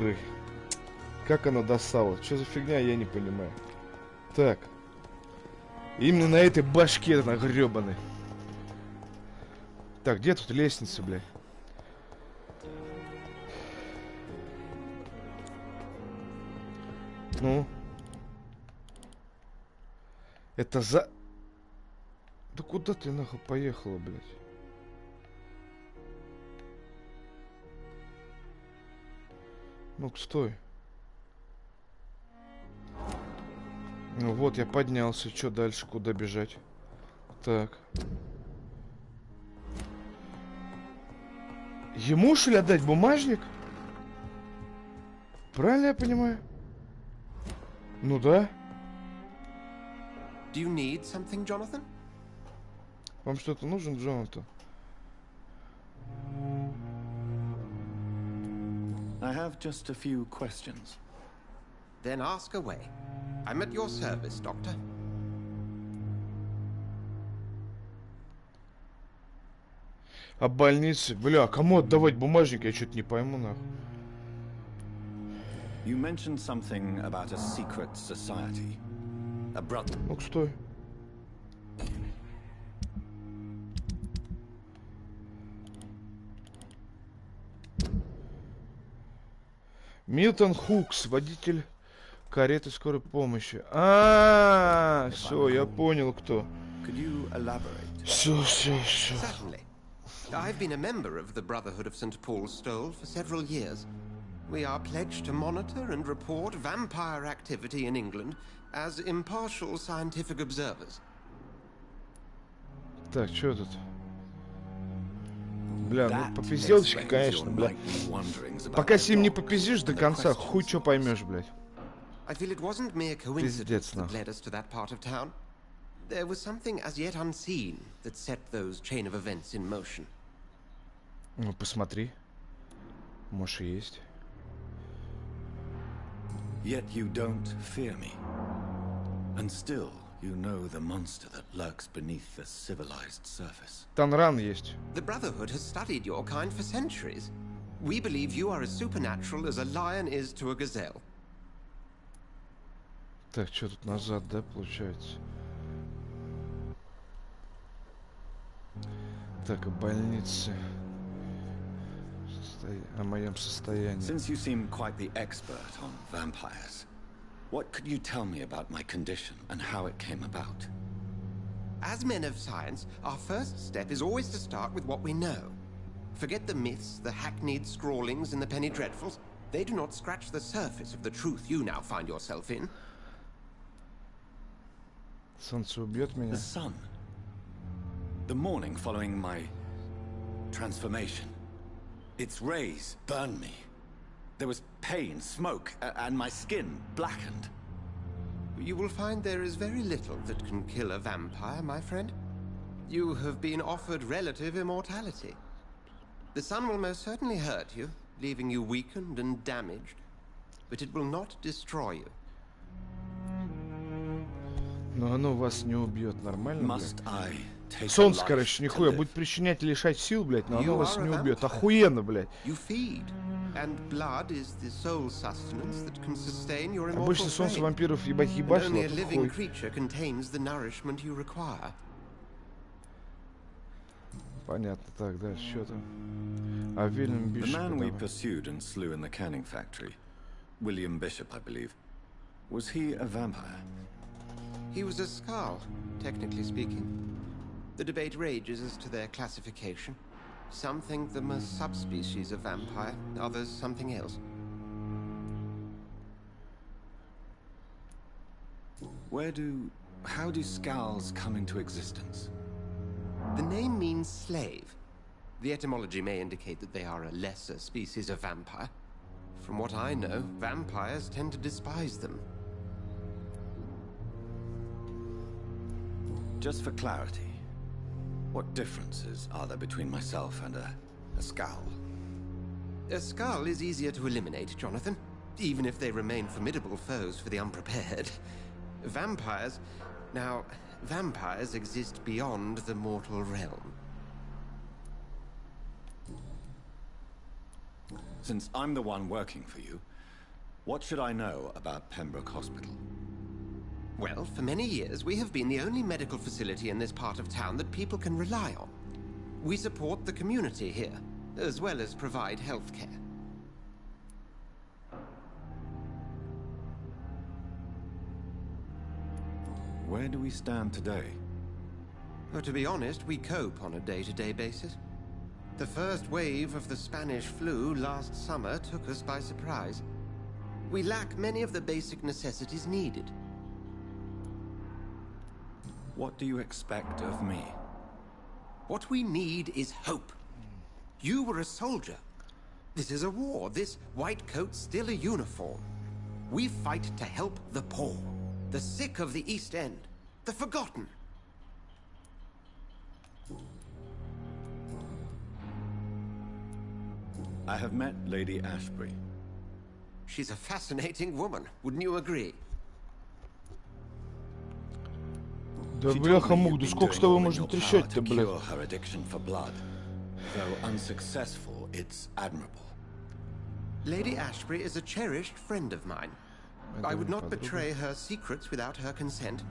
игры. Как оно достало? Что за фигня, я не понимаю. Так. Именно на этой башке на гребаной. Так, где тут лестница, блядь? Ну. Это за... Да куда ты нахуй поехала, блядь? Ну-ка, стой. Ну вот, я поднялся. Что дальше? Куда бежать? Так. Ему, что ли, отдать бумажник? Правильно я понимаю? Ну да. Do you need something, Jonathan? Вам что-то нужен, Джонатан? I have just a few questions. Then ask away. I'm at your service, Doctor. А больнице? Бля, кому отдавать бумажник? Я что-то не пойму, нахуй. You mentioned something about a secret society. A brother. Ну-ка, стой. Милтон Хукс, водитель кареты скорой помощи. Все, я понял, кто. Все. Certainly. I've been a member of the Brotherhood of St. Paul's Stole for several years. We are pledged to monitor and report vampire activity in England as impartial scientific observers. Так, что тут? Бля, ну попизделочки, конечно, бля. Пока с ним не попиздишь до конца, хуй чё поймешь, блядь. Пиздец, нахуй. There was something as yet unseen that set those chain of events in motion. Ну, посмотри. Может, и есть. Yet you don't fear me. And still, you know the monster that lurks beneath the civilized surface. Танран есть. The Brotherhood has studied your kind for centuries. We believe you are as supernatural as a lion is to a gazelle. Так, что тут назад, да, получается? Так, о больнице. О моем состоянии. Since you seem quite the expert on vampires, what could you tell me about my condition and how it came about? As men of science, our first step is always to start with what we know. Forget the myths, the hackneyed scrawlings, and the penny dreadfuls. They do not scratch the surface of the truth you now find yourself in. Солнце убьет меня. The sun. The morning following my transformation. Its rays burned me. There was pain, smoke, and my skin blackened. You will find there is very little that can kill a vampire, my friend. You have been offered relative immortality. The sun will most certainly hurt you, leaving you weakened and damaged, but it will not destroy you. Но оно вас не убьет, нормально, Must I take Солнце, a life короче, to нихуя live? будет причинять и лишать сил, блядь, но оно You вас are не a убьет. vampire. Охуенно, блядь. You feed, and blood is the sole sustenance that can sustain your immortal Обычно солнце frame. вампиров ебать And ебашило, only а a тут living хуй. creature contains the nourishment you require. Понятно, так, дальше, что там? А Вильям The Бишоп, man we давай. pursued and slew in the canning factory, William Bishop, I believe, was he a vampire? He was a Skald, technically speaking. The debate rages as to their classification. Some think them a subspecies of vampire, others something else. How do Skulls come into existence? The name means slave. The etymology may indicate that they are a lesser species of vampire. From what I know, vampires tend to despise them. Just for clarity, what differences are there between myself and a Skull? A skull is easier to eliminate, Jonathan, even if they remain formidable foes for the unprepared. Vampires... Now, vampires exist beyond the mortal realm. Since I'm the one working for you, What should I know about Pembroke Hospital? Well, for many years, we have been the only medical facility in this part of town that people can rely on. We support the community here, as well as provide health care. Where do we stand today? Well, to be honest, we cope on a day-to-day basis. The first wave of the Spanish flu last summer took us by surprise. We lack many of the basic necessities needed. What do you expect of me? What we need is hope. You were a soldier. This is a war. This white coat's still a uniform. We fight to help the poor, the sick of the East End, the forgotten. I have met Lady Ashbury. She's a fascinating woman, wouldn't you agree? Да бляха-мух, да сколько с тобой можно трещать-то, блядь? Her addiction for blood. Though unsuccessful, it's admirable. Lady Ashbury is a cherished friend of mine. I would not betray her secrets without her consent.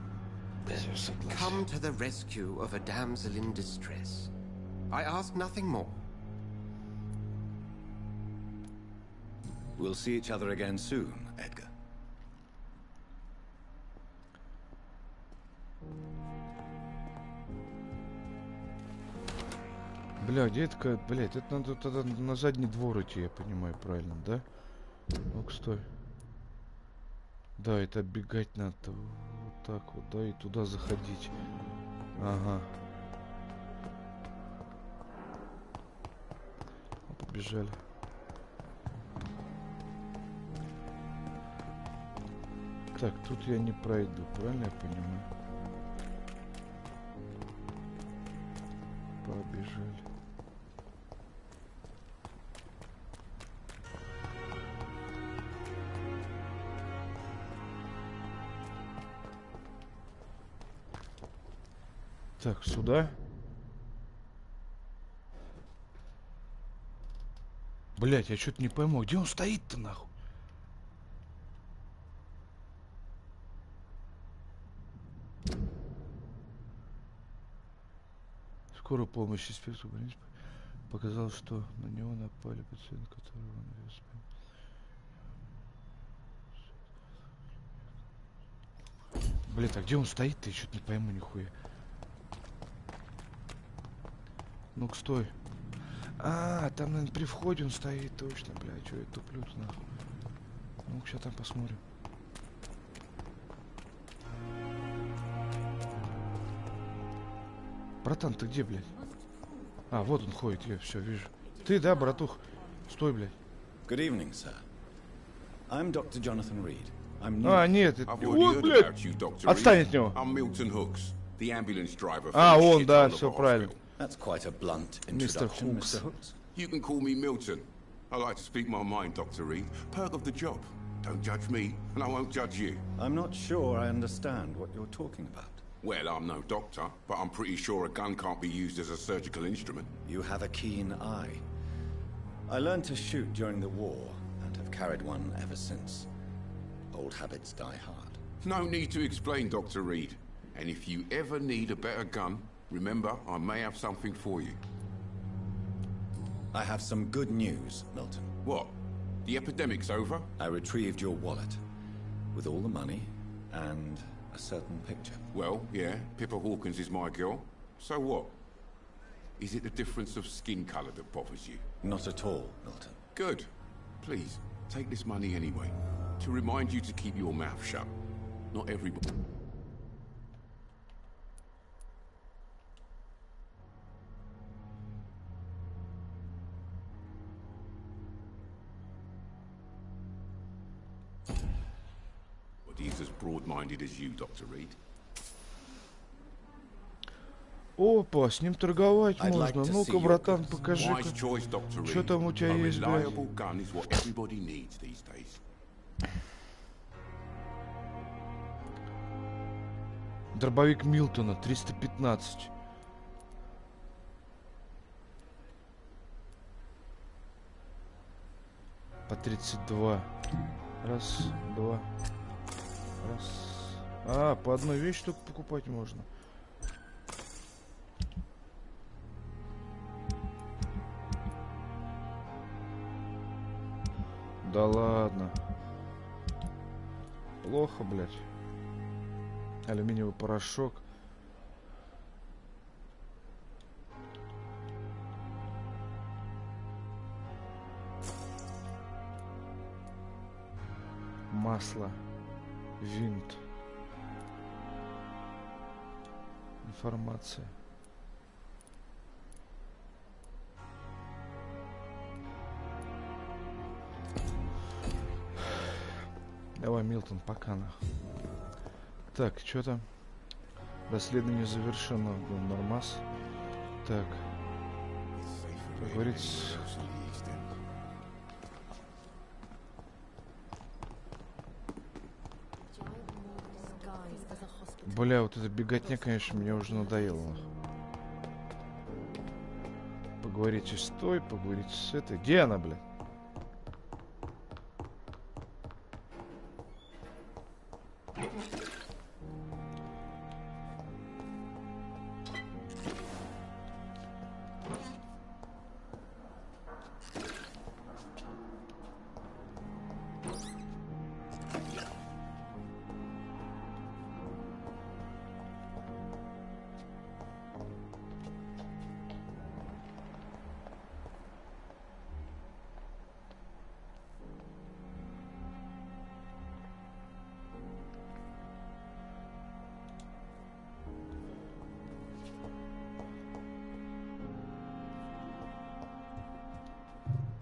Come to the rescue of a damsel in distress. I ask nothing more. We'll see each other again soon, Edgar. Бля, где это, блядь, это надо тогда на задний двор идти, я понимаю правильно, да? Ну-ка, стой. Да, это оббегать надо вот так вот, да, и туда заходить. Ага. Побежали. Так, тут я не пройду, правильно я понимаю? Побежали. Так, сюда. Блять, я что-то не пойму, где он стоит-то нахуй? Скорую помощь инспектору больницы показал, что на него напали пациенты, которого он вез. Блять, а где он стоит-то? Я что-то не пойму нихуя. Ну-ка, стой. А, там, наверное, при входе он стоит, точно, блядь, что я туплю-то нахуй. Ну-ка, сейчас там посмотрим. Братан, ты где, блядь? А, вот он ходит, я все вижу. Ты, да, братух? Стой, блядь. Good evening, sir. I'm Dr. Jonathan Reed. I'm new. А, нет, это... Вот, блядь! Отстань от него. А, он, да, все правильно. That's quite a blunt Mr. introduction, Hooks. Mr. Hooks. You can call me Milton. I like to speak my mind, Dr. Reed. Perk of the job. Don't judge me, and I won't judge you. I'm not sure I understand what you're talking about. Well, I'm no doctor, but I'm pretty sure a gun can't be used as a surgical instrument. You have a keen eye. I learned to shoot during the war, and have carried one ever since. Old habits die hard. No need to explain, Dr. Reed. And if you ever need a better gun, remember, I may have something for you. I have some good news, Milton. What? The epidemic's over? I retrieved your wallet, with all the money, and a certain picture. Well, yeah, Pippa Hawkins is my girl. So what? Is it the difference of skin colour that bothers you? Not at all, Milton. Good. Please, take this money anyway. To remind you to keep your mouth shut. Not everybody... He's as broad-minded as you, Dr. Reed. Опа, с ним торговать можно. Ну-ка, братан, покажи-ка. Что там у тебя есть, блядь? Дробовик Милтона, 315. По 32. Раз, два. Раз. А, по одной вещи только покупать можно. Да ладно. Плохо, блядь. Алюминиевый порошок. Масло. Винт. Информация. Давай, Милтон, пока нахуй. Так, что там? Расследование завершено. Нормас. Так. Поговорить. Бля, вот эта беготня, конечно, мне уже надоело. Поговорите с той, поговорите с этой. Где она, блядь?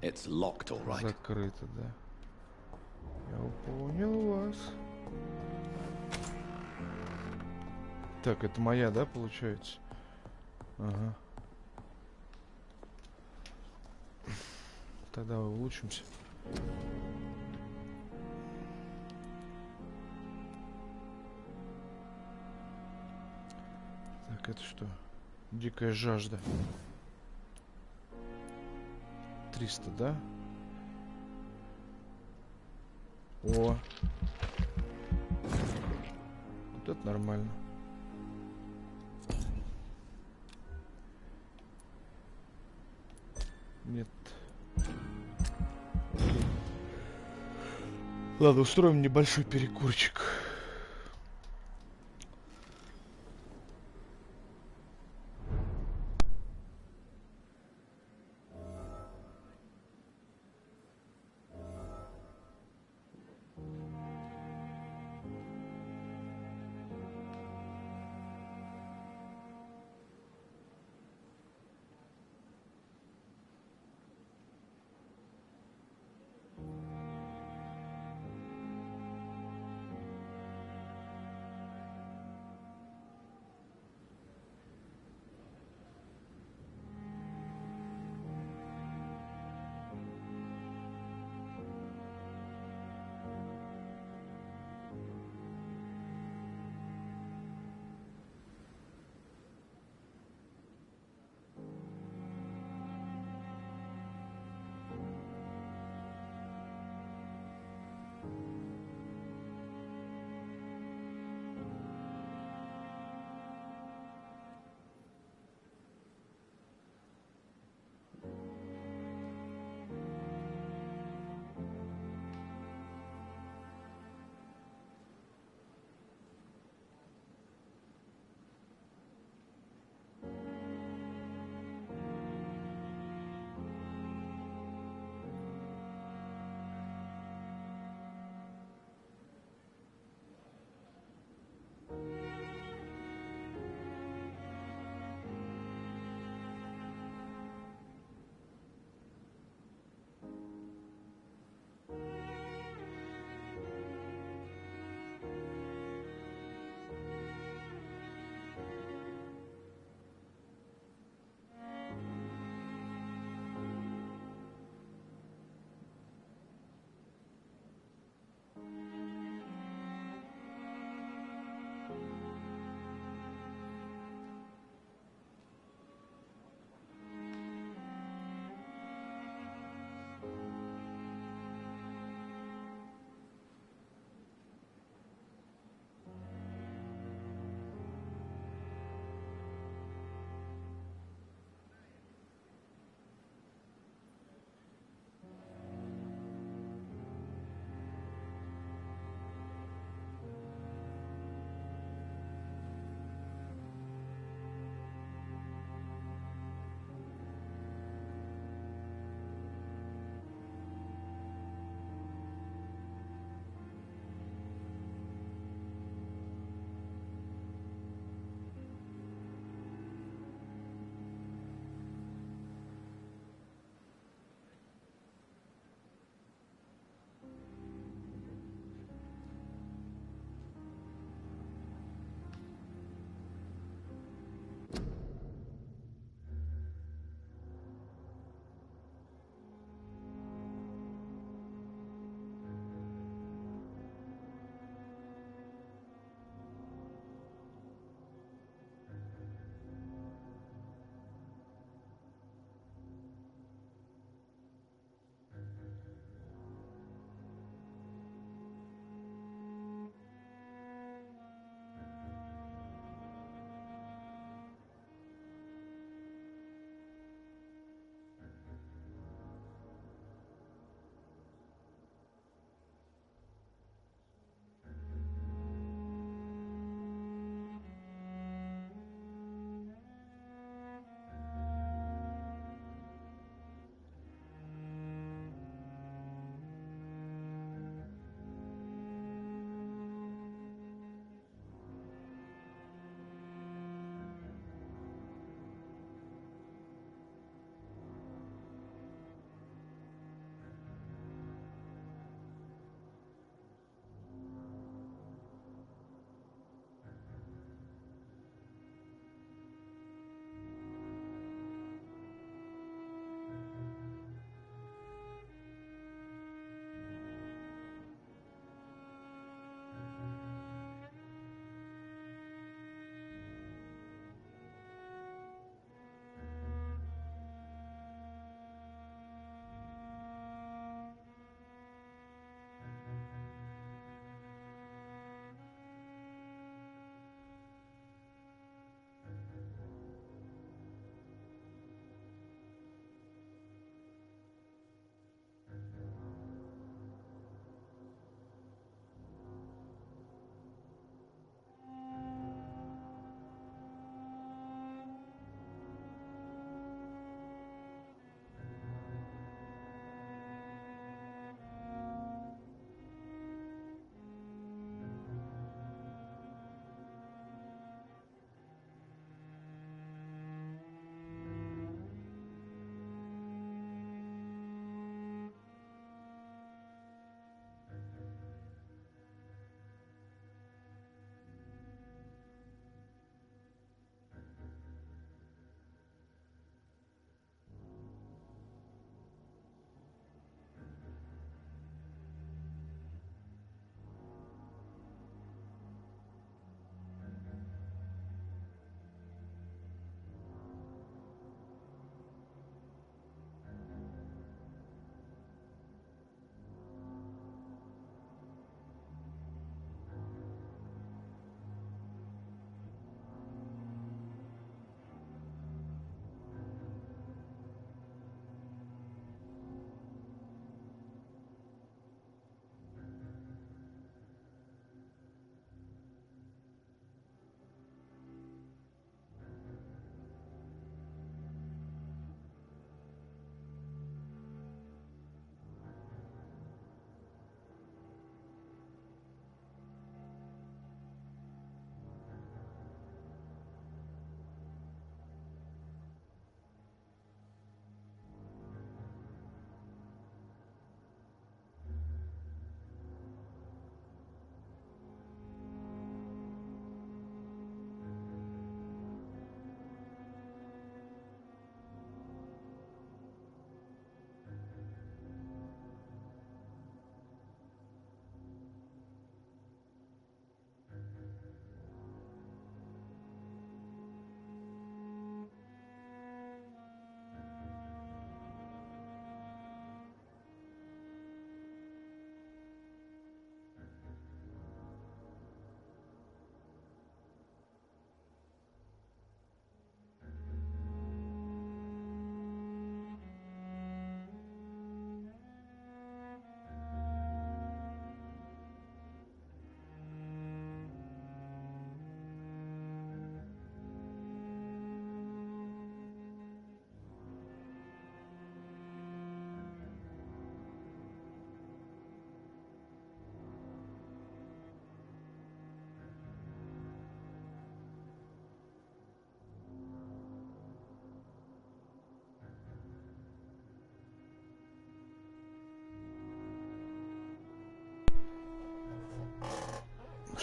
It's locked, all right. Закрыто, да. Я понял вас. Так, это моя, да, получается? Ага. Тогда улучшимся. Так, это что? Дикая жажда. 300, да? О! Вот это нормально. Нет. Ладно, устроим небольшой перекурчик.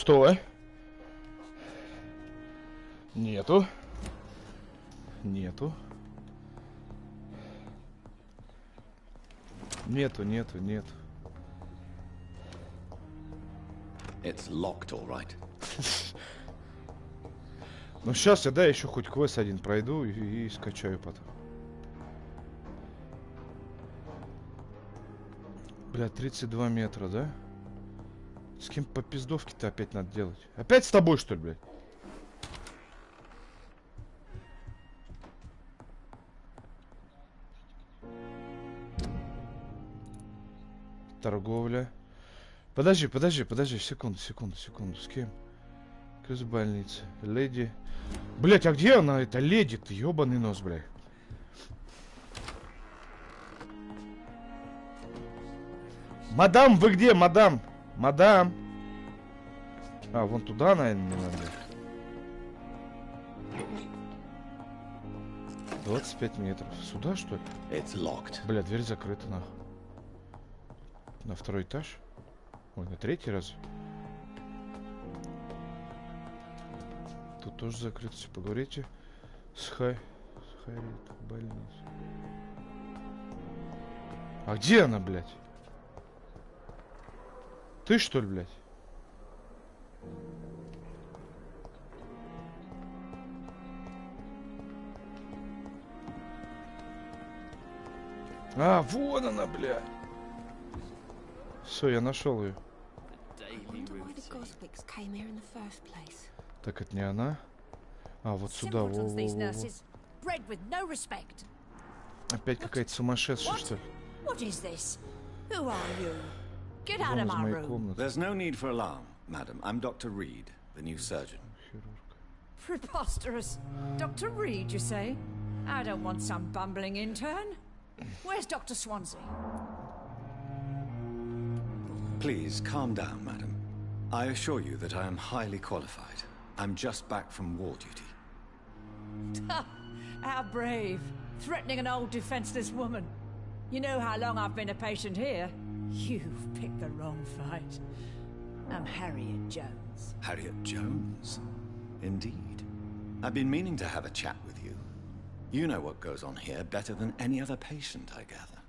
Что? Нету. Нету. Нету. It's locked, all right. Ну сейчас я, да, еще хоть квест один пройду и скачаю потом. Бля, 32 метра, да? С кем по пиздовке-то опять надо делать? Опять с тобой, что ли, блядь? Торговля. Подожди, секунду. С кем? Из больницы. Леди. Блять, а где она, эта леди-то? Ёбаный нос, блядь. Мадам, вы где, мадам? Мадам. А, вон туда, наверное, не надо. 25 метров. Сюда, что ли? It's locked. Бля, дверь закрыта, нахуй. На второй этаж? Ой, на третий раз. Тут тоже закрыто. Все, поговорите с Харри в больнице. А где она, блядь? Ты что ли, блядь? А, вон она, блядь. Все, я нашел ее. Так, это не она. А, вот сюда. Во. Опять какая-то сумасшедшая, что ли? Вон из моей комнаты. There's no need for alarm, madam. I'm Dr. Reed, the new surgeon. Preposterous. Dr. Reed, you say? I don't want some bumbling intern. Where's Dr. Swansea? Please, calm down, madam. I assure you that I am highly qualified. I'm just back from war duty. How brave. Threatening an old defenseless woman. You know how long I've been a patient here? You've picked the wrong fight. I'm Harriet Jones. Harriet Jones? Indeed. I've been meaning to have a chat with you. You know what goes on here better than any other patient, I gather.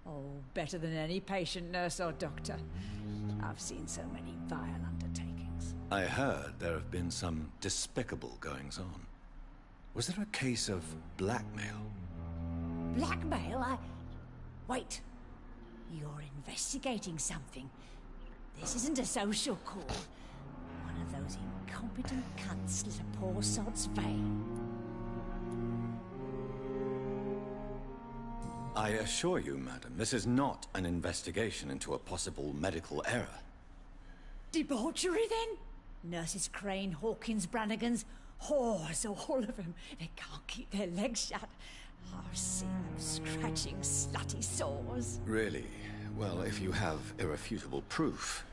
Oh, better than any patient, nurse or doctor. I've seen so many vile undertakings. I heard there have been some despicable goings-on. Was there a case of blackmail? Blackmail? Wait. You're investigating something. This isn't a social call. One of those incompetent cunts slit a poor sod's vein. I assure you, madam, this is not an investigation into a possible medical error. Debauchery, then? Nurses Crane, Hawkins, Brannigans, whores, all of them. They can't keep their legs shut. I've seen them scratching slutty sores. Really? Well, if you have irrefutable proof,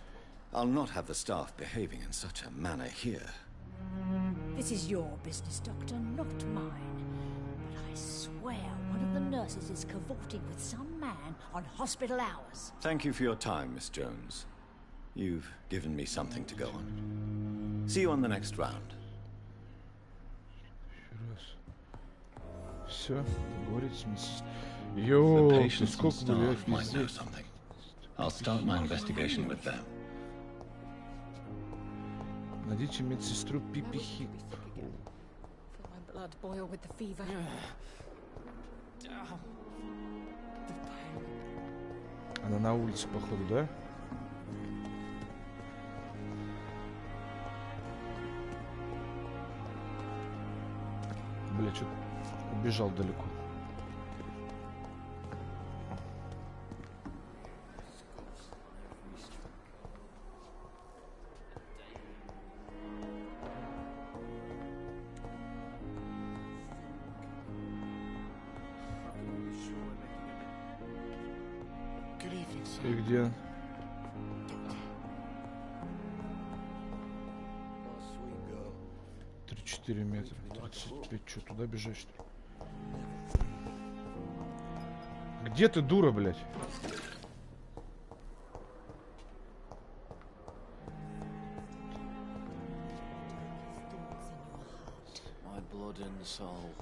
I'll not have the staff behaving in such a manner here. This is your business, Doctor, not mine. But I swear one of the nurses is cavorting with some man on hospital hours. Thank you for your time, Miss Jones. You've given me something to go on. See you on the next round. Все, договорились, миссис. The Йоу, ты patients and сколько гуляешь staff might know везде? something. I'll start my investigation with them. Найдите медсестру Пипи Хип. Feel my blood boil with the fever. Она на улице, походу, да? Бля, что-то убежал далеко. И где? Три 4 метра. 35. Что, туда бежать, что ли? Где ты, дура, блядь?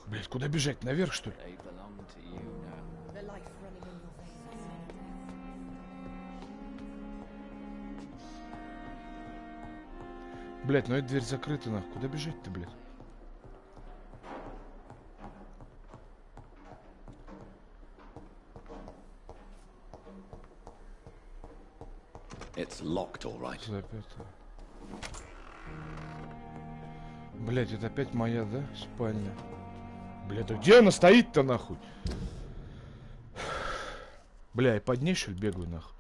Блять, куда бежать? Наверх, что ли? Блять, ну эта дверь закрыта, нахуй. Куда бежать-то, блядь? It's locked, all right. Заперто. Блять, это опять моя, да, спальня? Блять, а где она стоит-то, нахуй? Бля, я под ней, что ли, бегаю, нахуй?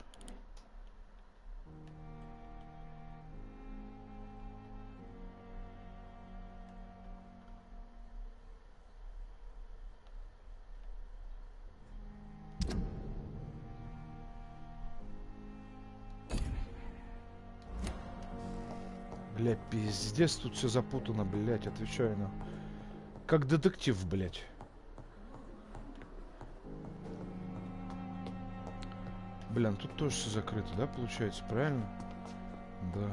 Бля, пиздец, тут все запутано, блять, отвечаю на. Как детектив, блять. Бля, ну тут тоже все закрыто, да, получается, правильно? Да.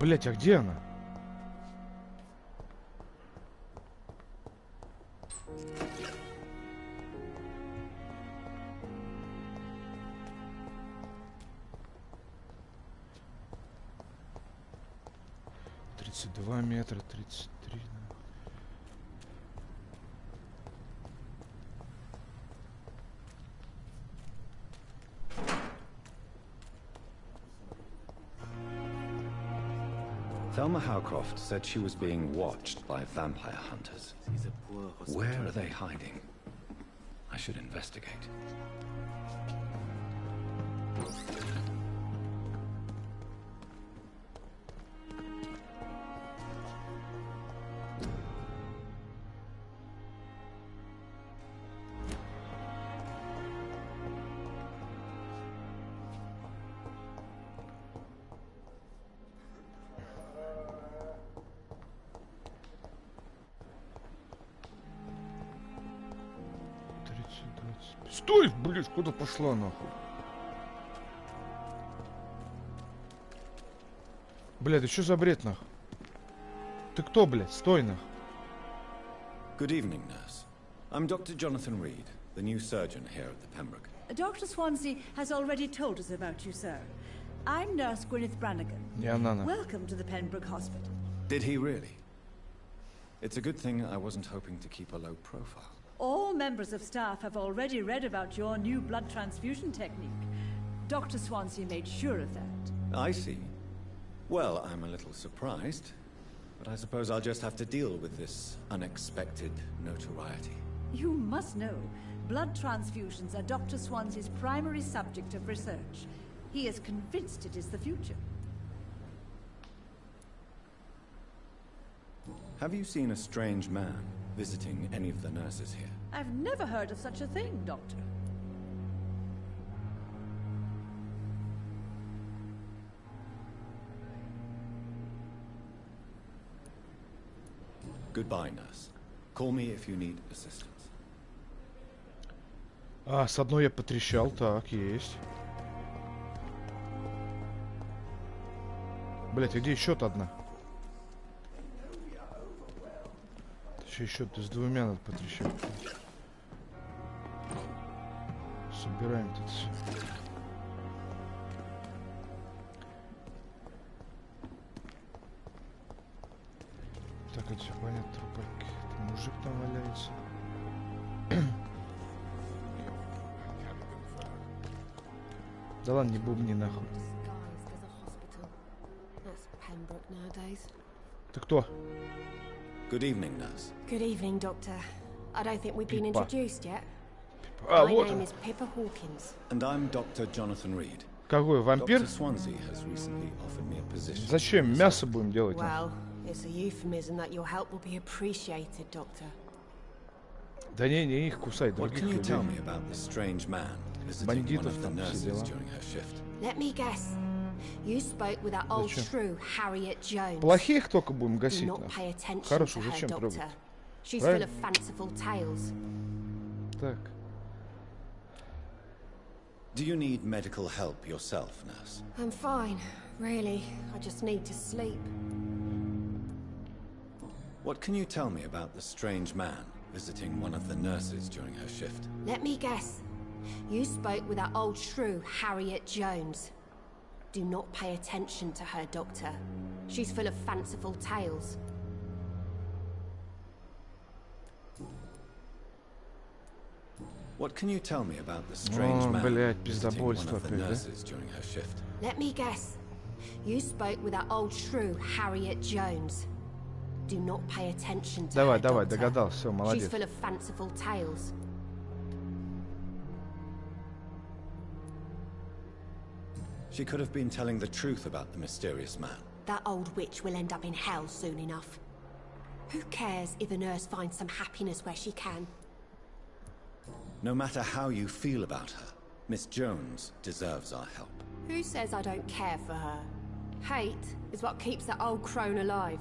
Блять, а где она? метра, 33. Thelma Howcroft said she was being watched by vampire hunters. Where are they hiding? I should investigate. Стой, блядь, куда пошла нахуй? Блядь, да что за бред нахуй? Ты кто, блядь? Стой нахуй. Good evening, nurse. I'm Dr. Jonathan Reed, the new surgeon here at the Pembroke. Dr. Swansea has already told us about you, sir. I'm Nurse Gwyneth Brannigan. Yeah, Nana. Welcome to the Pembroke Hospital. Did he really? It's a good thing I wasn't hoping to keep a low profile. All members of staff have already read about your new blood transfusion technique. Dr. Swansea made sure of that. I see. Well, I'm a little surprised, but I suppose I'll just have to deal with this unexpected notoriety. You must know, blood transfusions are Dr. Swansea's primary subject of research. He is convinced it is the future. Have you seen a strange man visiting any of the nurses here? I've never heard of such a thing, Doctor. Goodbye, nurse. Call me if you need assistance. А, с одной я потрещал, так, есть. Блять, а где еще-то одна? Еще ты с двумя надо потрещать. Собираем тут все. Так, это все понятно, трупаки. Мужик там валяется. Да ладно, не бубни нахуй. Ты кто? Good evening, nurse. Good evening, Doctor. I don't think we've been Pippa. introduced yet. А, My вот name он. is Pippa Hawkins. And I'm Dr. Jonathan Reed. Какой, вампир? Dr. Swansea has recently offered me a position. Зачем? Мясо будем делать? Well, it's a euphemism that your help will be appreciated, Doctor. Да не их кусай, What других can you людей. tell me about the strange man visiting one Бандитов of the там все nurses дела. during her shift? Let me guess. You spoke with that old Зачем? shrew, Harriet Jones. Плохих только будем Do гасить, not нахуй. pay attention to Хороших her, зачем Doctor. трогать? She's full Правильно? of fanciful tales. Так. Do you need medical help yourself, nurse? I'm fine, really. I just need to sleep. What can you tell me about the strange man visiting one of the nurses during her shift? Let me guess. You spoke with that old shrew, Harriet Jones. Do not pay attention to her, Doctor. She's full of fanciful tales. What can you tell me about the strange О, man блядь, visiting one пиздобольство of the опять, да? nurses during her shift? Let me guess. You spoke with that old shrew, Harriet Jones. Do not pay attention to Давай, her, давай, Doctor. догадался, все, She's молодец. full of fanciful tales. She could have been telling the truth about the mysterious man. That old witch will end up in hell soon enough. Who cares if a nurse finds some happiness where she can? No matter how you feel about her, Miss Jones deserves our help. Who says I don't care for her? Hate is what keeps that old crone alive.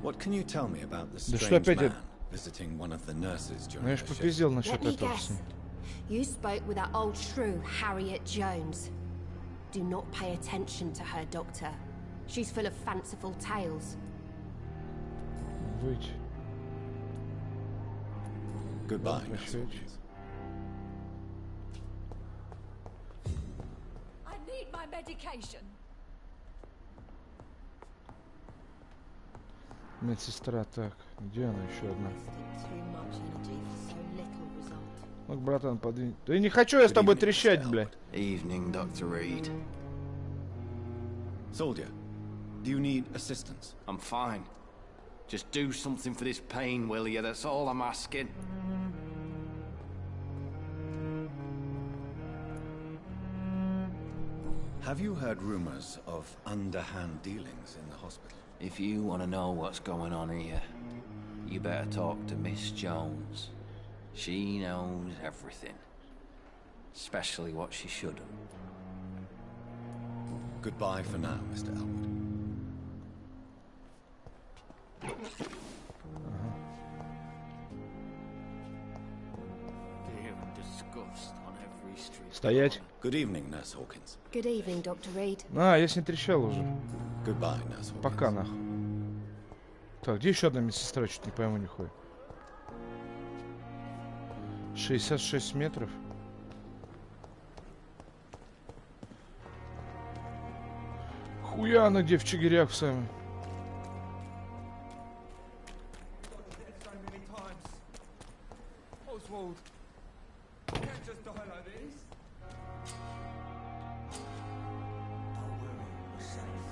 What can you tell me about the что strange опять man visiting one of the nurses during Ну я her ж shift? попиздел насчет Let me этого. guess. You spoke with that old shrew, Harriet Jones. Do not pay attention to her, Doctor. She's full of fanciful tales. Выйти. Goodbye, Miss Nurse Jones. Hawkins. I need my medication. Медсестра, так. Где она еще одна? Too much energy for so little result. Ну, братан, подвинь. Да я не хочу я с тобой трещать, блядь. Evening, Dr. Reed. Soldier, do you need assistance? I'm fine. Just do something for this pain, will you? That's all I'm asking. Have you heard rumors of underhand dealings in the hospital? If you want to know what's going on here, you better talk to Miss Jones. She knows everything. Especially what she shouldn't. Goodbye for now, Mr. Elwood. Fear and disgust on every street. Стоять. Good evening, Nurse Hawkins. Good evening, Dr. Reed. А, я с ней трещал уже. Goodbye, Nurse Hawkins. Пока, нахуй. Так, где еще одна медсестра? Чуть не пойму нихуя. 66 метров. Хуя она где в чигирях в самом. Oswald, you can't just die like this. Don't worry, we're safe.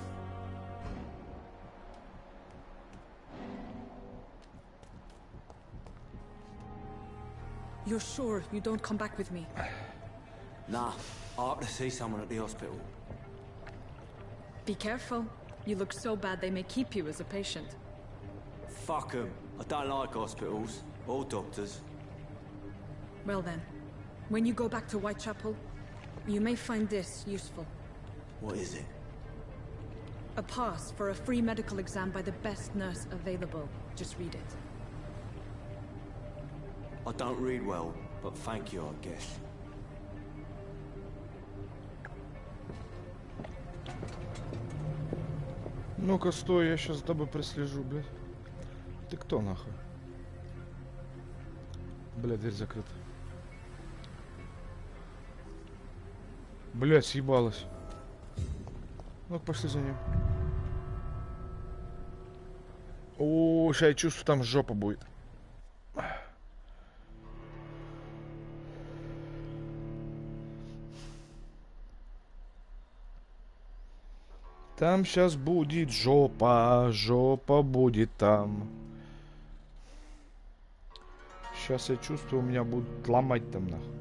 You're sure you don't come back with me? Nah, I ought to see someone at the hospital. Be careful. You look so bad they may keep you as a patient. Fuck 'em. I don't like hospitals or doctors. Well then, when you go back to Whitechapel, you may find this useful. What is it? A pass for a free medical exam by the best nurse available. Just read it. I don't read well, but thank you, I guess. Ну-ка, стой, я сейчас за тобой прослежу, блядь. Ты кто, нахуй? Бля, дверь закрыта. Блядь, съебалась. Ну-ка, пошли за ним. О, сейчас я чувствую, там жопа будет. Там сейчас будет жопа, жопа будет там. Сейчас я чувствую, у меня будут ломать там нахуй.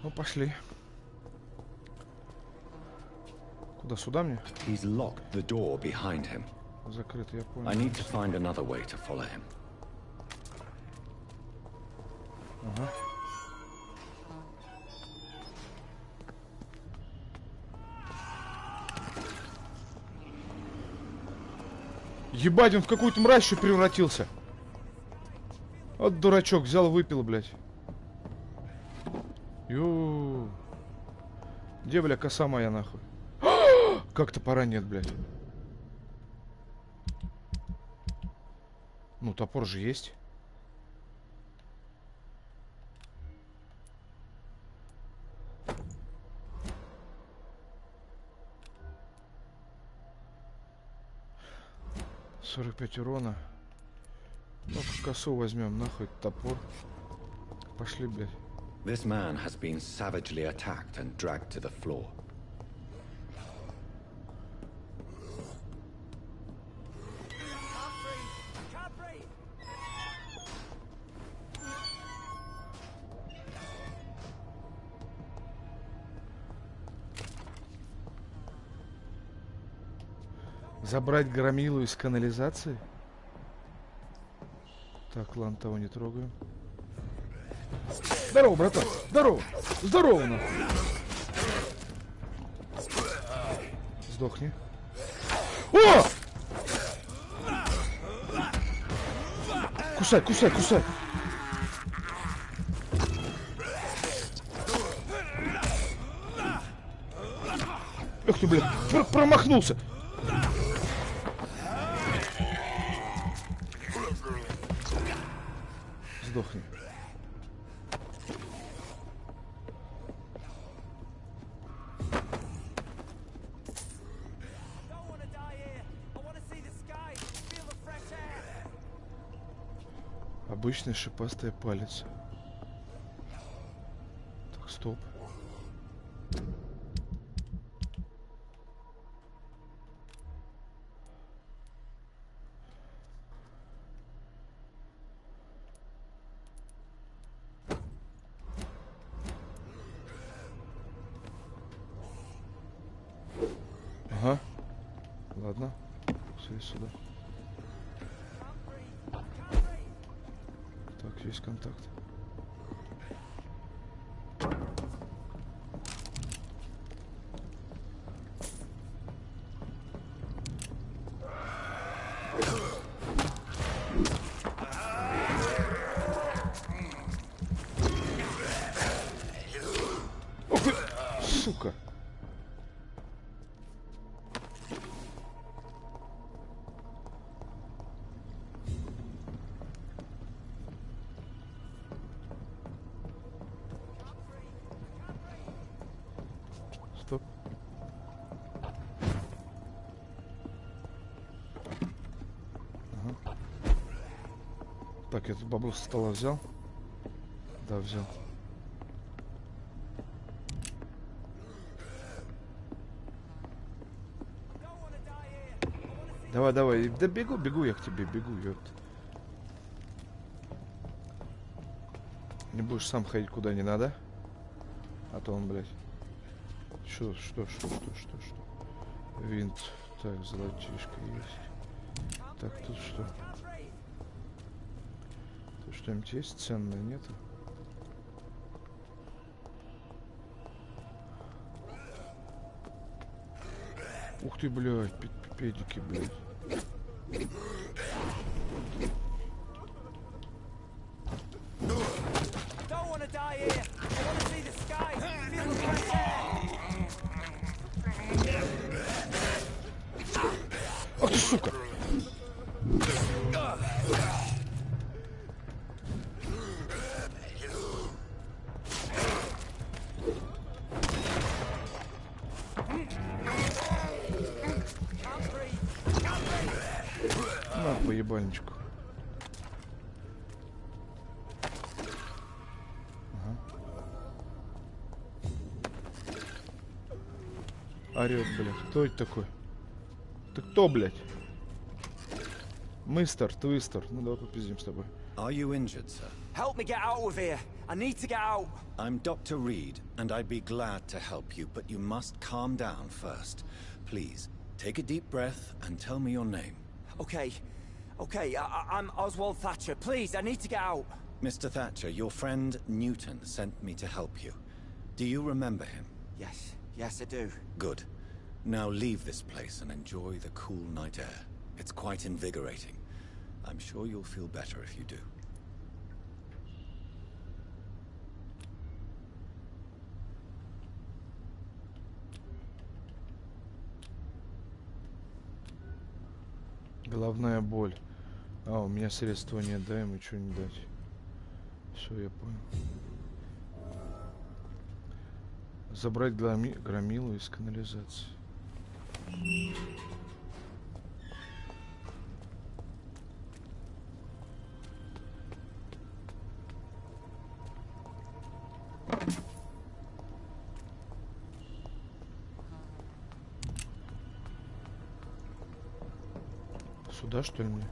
Ну, пошли. Куда, сюда мне? He's locked the door behind him. Закрыто, я понял. I need to find another way to follow him. Ага. Ебать, он в какую-то мразь еще превратился. Вот дурачок, взял, выпил, блядь. Ё. Где, бля, коса моя, нахуй? Как топора нет, блядь. Ну, топор же есть. $45 урона. Ну-ка, косу возьмем, нахуй, топор. Пошли, блядь. This man has been savagely attacked and dragged to the floor. Забрать громилу из канализации? Так, ладно, того не трогаем. Здорово, братан! Здорово! Здорово, нахуй! Сдохни. О! Кусай, кусай, кусай! Эх ты, блядь, промахнулся! Сдохни. Обычная шипастая палец. Так, стоп. Ага. Ладно. Все сюда. Так, есть контакт. Ох ты, сука. Стоп. Ага. Так, я тут бабло со стола взял. Да, взял. Давай, давай. Да бегу я к тебе, бегу, ёпт. Не будешь сам ходить куда не надо. А то он, блядь. Что? Винт. Так, золотишко есть. Так, тут что? Тут что-нибудь есть ценное, нету? Ух ты, блядь, педики, блядь. Ах ты, сука! На, по ебальничку. Ага. Орёт, блядь. Кто это такой? Ты кто, блядь? Мистер Твистер. Ну давай попиздим с тобой. Are you injured, sir? Help me get out of here. I need to get out. I'm Dr. Reed, and I'd be glad to help you, but you must calm down first. Please, take a deep breath and tell me your name. Okay, I'm Oswald Thatcher. Please, I need to get out. Mr. Thatcher, your friend Newton sent me to help you. Do you remember him? Yes, I do. Good. Now leave this place and enjoy the cool night air. It's quite invigorating. I'm sure you'll feel better if you do. Головная боль. А, у меня средства нет, да, ему что не дать. Все, я понял. Забрать громилу из канализации. Сюда, что ли, мне?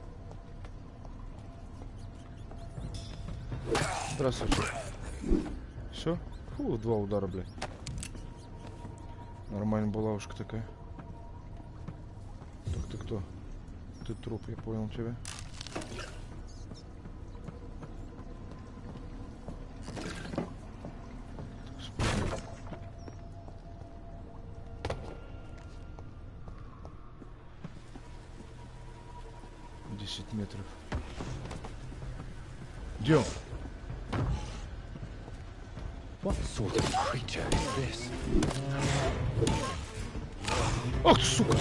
Здравствуйте. Все? Фу, 2 удара, блядь. Нормальная булавушка такая. Так, ты кто? Ты труп, я понял тебя. Метров. Где он? What sort of creature is this? Ах ты, сука!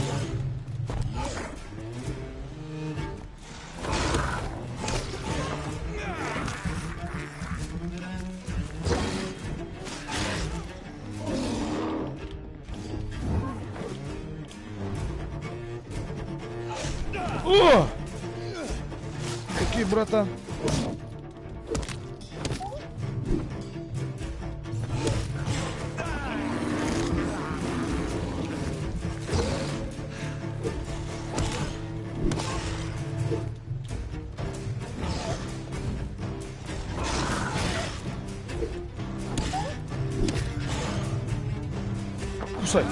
О! Какие, братан? Кусай.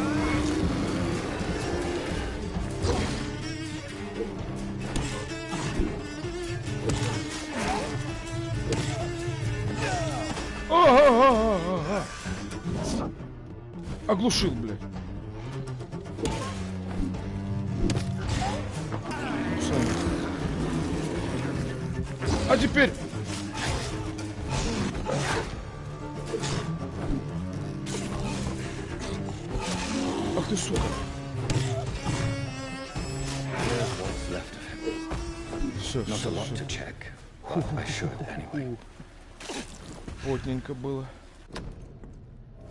Оглушил, блядь. А теперь... Ах ты, сука. Все, плотненько было.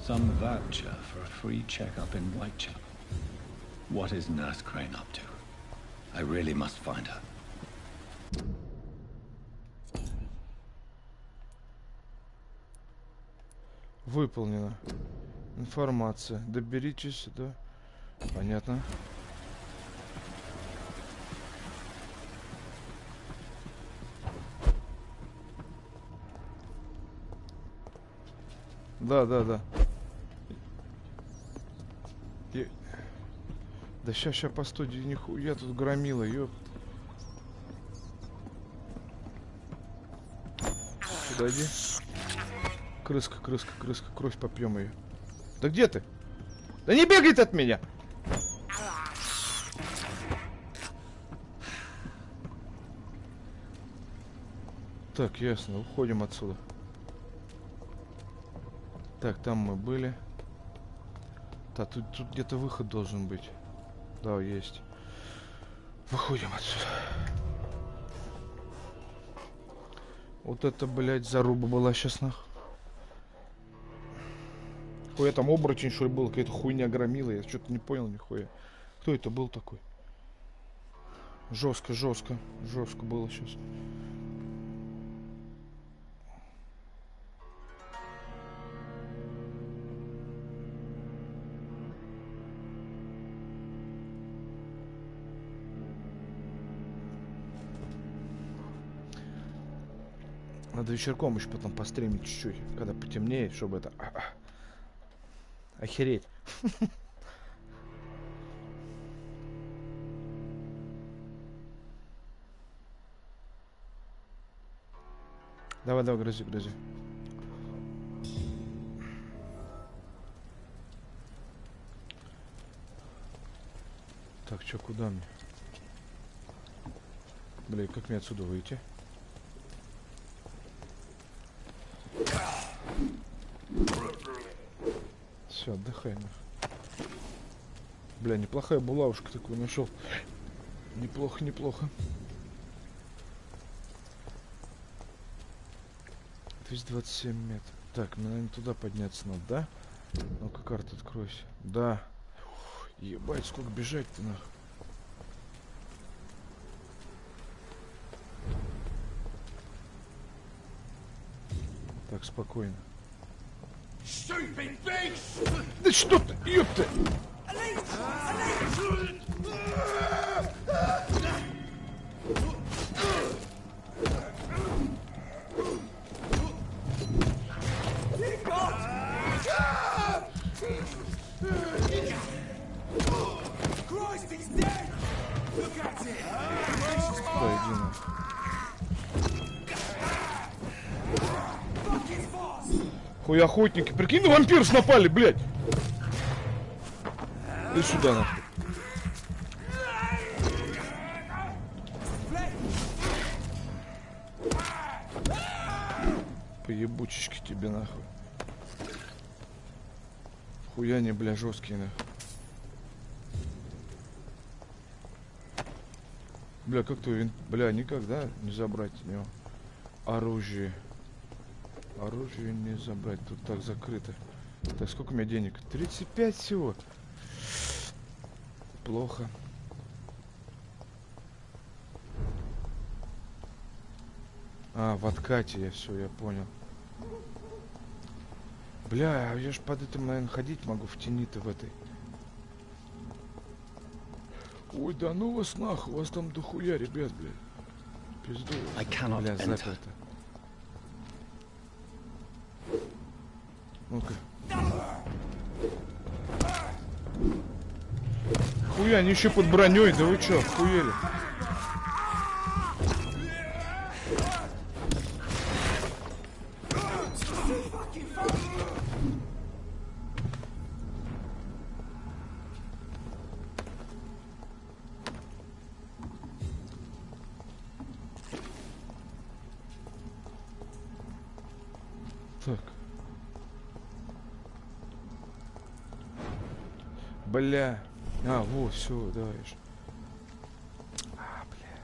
Some voucher for a free checkup in Whitechapel. What is Nurse Crane up to? I really must find her. Выполнено. Информация. Доберитесь сюда. Понятно. Да. Да ща, постой, нихуя тут громила, ёп. Сюда иди. Крыска, кровь попьем ее. Да где ты? Да не бегай ты от меня! Так, ясно, уходим отсюда. Так, там мы были. Так, тут где-то выход должен быть. Да, есть. Выходим отсюда. Вот это, блядь, заруба была сейчас, нахуй. Хуя там оборотень, что ли, был? Какая-то хуйня громила. Я что-то не понял нихуя. Кто это был такой? Жестко было сейчас. Надо вечерком еще потом постримить чуть-чуть, когда потемнеет, чтобы это... Охереть. Давай, давай, грози, грози. Так, чё, куда мне? Бля, как мне отсюда выйти? Все, отдыхай. Бля, неплохая булавушка такую нашел. Неплохо, неплохо. 227 метров. Так, мне, наверное, туда подняться надо, да? Ну-ка, карта откройся. Да. Ебать, сколько бежать-то нахуй. Так, спокойно. Да что ты, ёпта! Да, иди на. Хуй охотники, прикинь, на вампиров напали, блядь! Иди сюда, нахуй. Поебучечки тебе, нахуй. Хуя не, бля, жесткие, нахуй. Бля, как ты, бля, никогда не забрать у него оружие. Оружие не забрать, тут так закрыто. Так, сколько у меня денег? 35 всего. Плохо. А, в откате я все, я понял. Бля, я ж под этим, наверное, ходить могу в тени-то в этой. Ой, да ну вас нахуй, у вас там дохуя, ребят, блядь. Пизду. Бля, заперто. Ну-ка. Хуя, они еще под броней, да вы чё, охуели? Так. Бля. А, вот, все, давай. А, бля.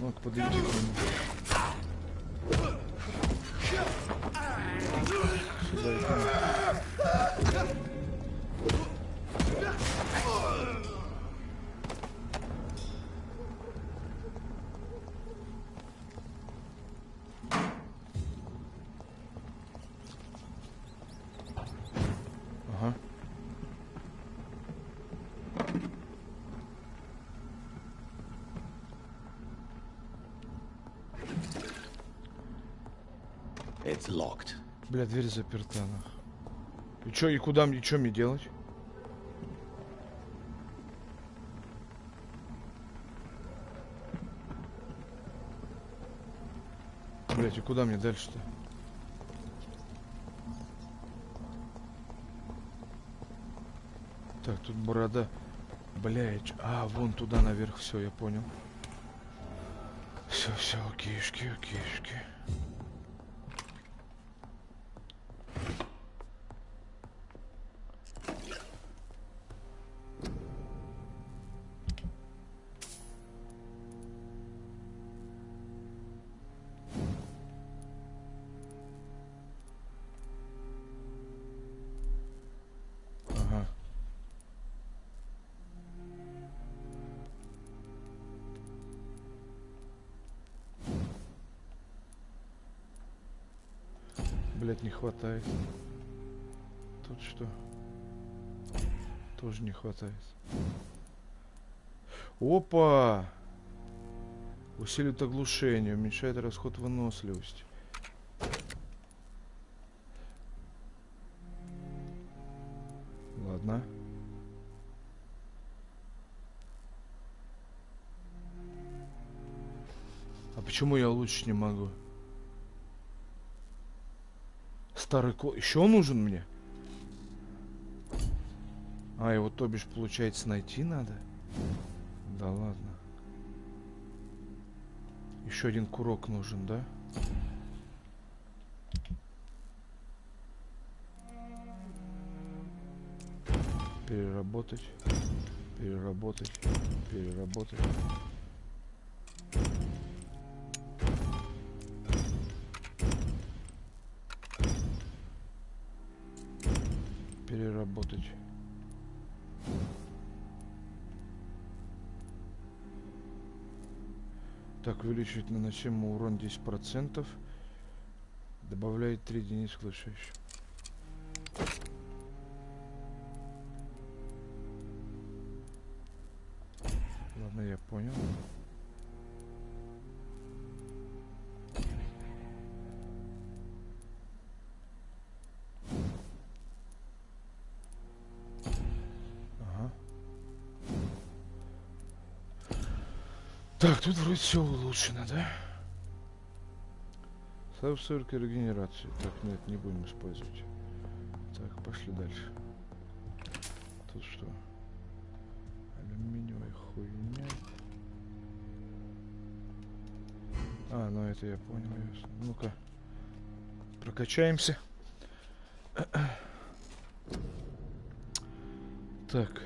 Ну-ка, подойди к нему. Сюда иди. Ага. It's locked. Бля, дверь заперта, нах. И чё, и куда мне, чё мне делать? Блять, и куда мне дальше-то? Так, тут борода. Блять, а, вон туда наверх, все, я понял. Все, окейшки, окейшки. Ага. Блять, не хватает. Тут что? Тоже не хватает. Опа! Усиливает оглушение, уменьшает расход выносливости. Ладно. А почему я улучшить не могу? Старый кол... Еще нужен мне? А, его, то бишь, получается, найти надо? Да ладно. Еще один курок нужен, да? Переработать. Переработать. Переработать. Переработать. Так, увеличивает наносимый урон 10%. Добавляет 3 единицы глушающих. Ладно, я понял. Так, тут вроде все улучшено, да? Ставим ссылки регенерации. Так, нет, не будем использовать. Так, пошли дальше. Тут что? Алюминиевая хуйня. А, ну это я понял, ясно. Ну-ка. Прокачаемся. Так.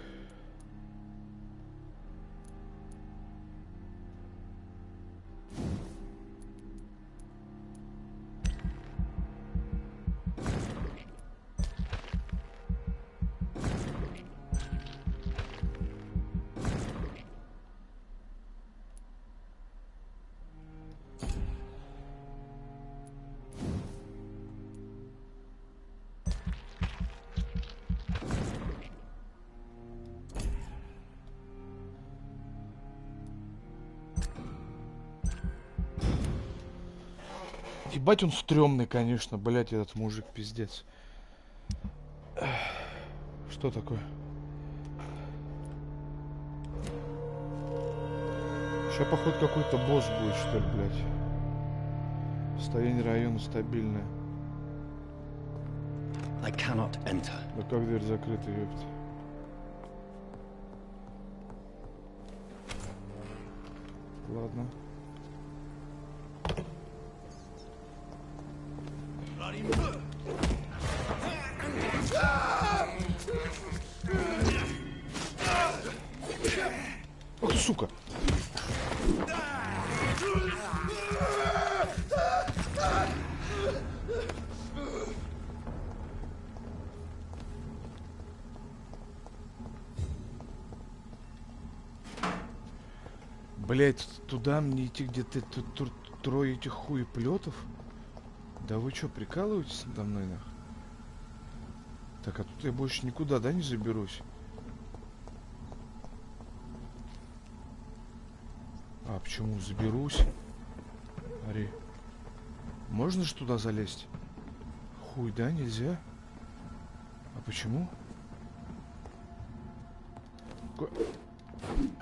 Ебать, он стрёмный, конечно, блять, этот мужик, пиздец. Что такое? Сейчас, походу, какой-то босс будет, что ли, блять. Состояние района стабильное. I cannot enter. Да как дверь закрыта, ёпта. Ладно. Ох, сука! Блять, туда мне идти, где ты тут трое этих хуеплетов? Да вы чё, прикалываетесь надо мной, нах? Так, а тут я больше никуда, да, не заберусь? А почему заберусь? Ари. Можно же туда залезть? Хуй, да, нельзя? А почему?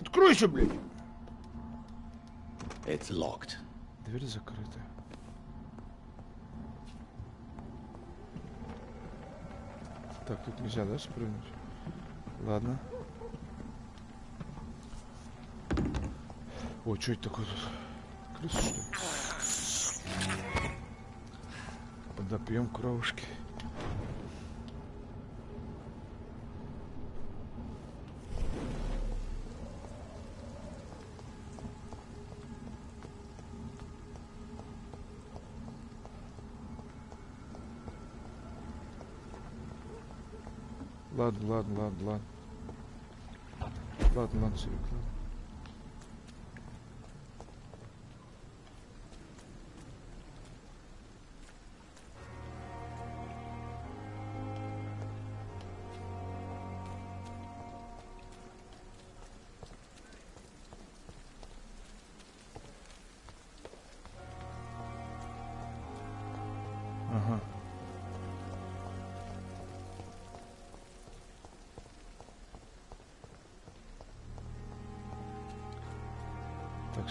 Откройся, блядь! It's locked. Дверь закрыта. Так, тут нельзя, да, спрыгнуть? Ладно. О, что это такое тут? Крыса, что ли? Подопьем кровушки. Ладно, ладно, ладно, ладно. Ладно, ладно, Серег, ладно.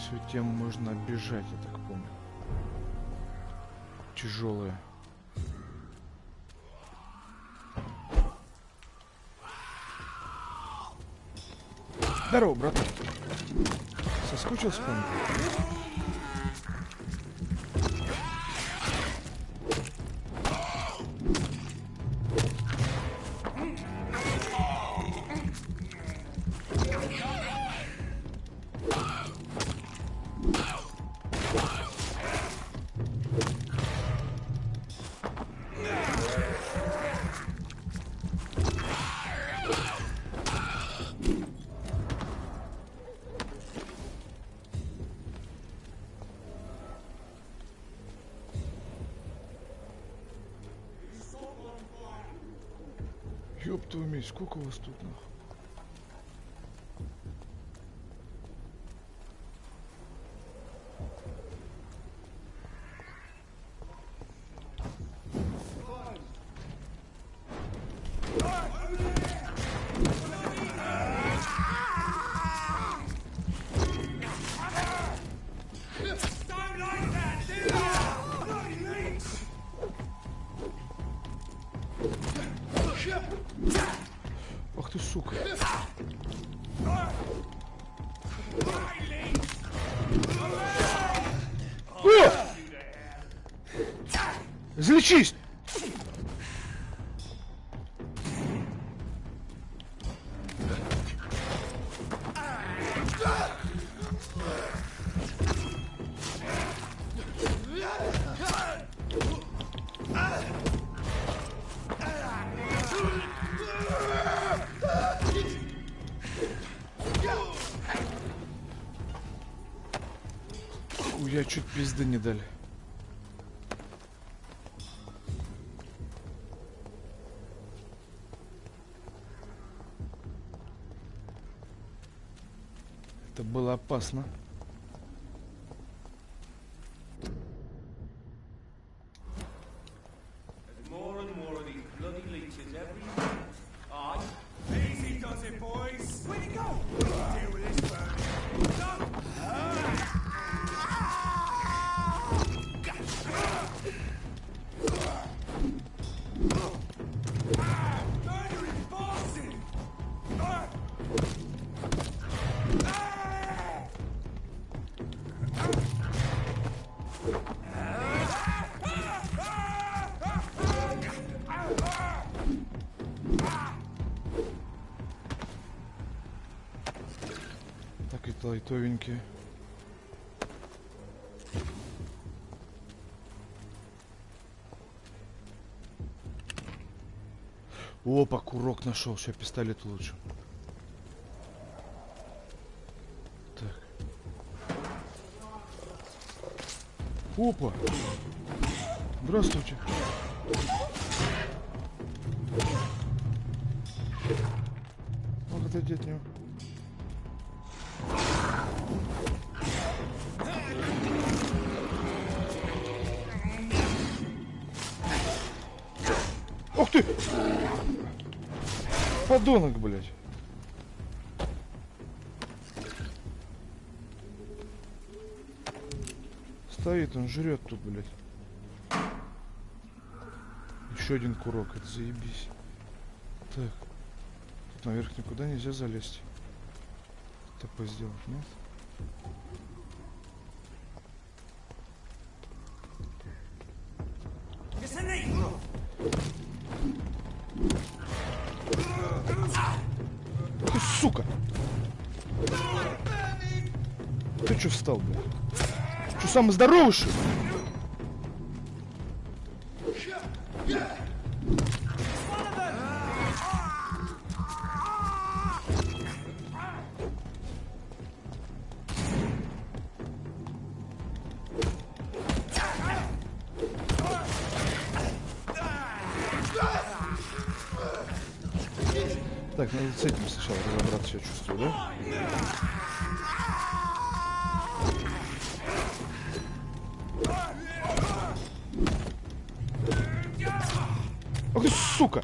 Всю тему можно оббежать, я так понял. Тяжелая. Здорово, братан. Соскучился по мне? Ёб твою мать, сколько у вас тут нахуй? Ах ты, сука. О! Излечись! Я чуть пизды не дали. Это было опасно. Лайтовенькие. Опа, курок нашел. Сейчас пистолет лучше. Так. Опа. Здравствуйте. Ох, отойди от него. Ух ты! Подонок, блядь. Стоит, он жрет тут, блядь. Еще один курок, это заебись. Так. Тут наверх никуда нельзя залезть. ТП сделать, нет? Ты, сука! Ты чё встал, блядь? Чё, самый здоровый, что ли? Так, надо с этим сначала разобраться, я чувствую, да? Ах ты, сука!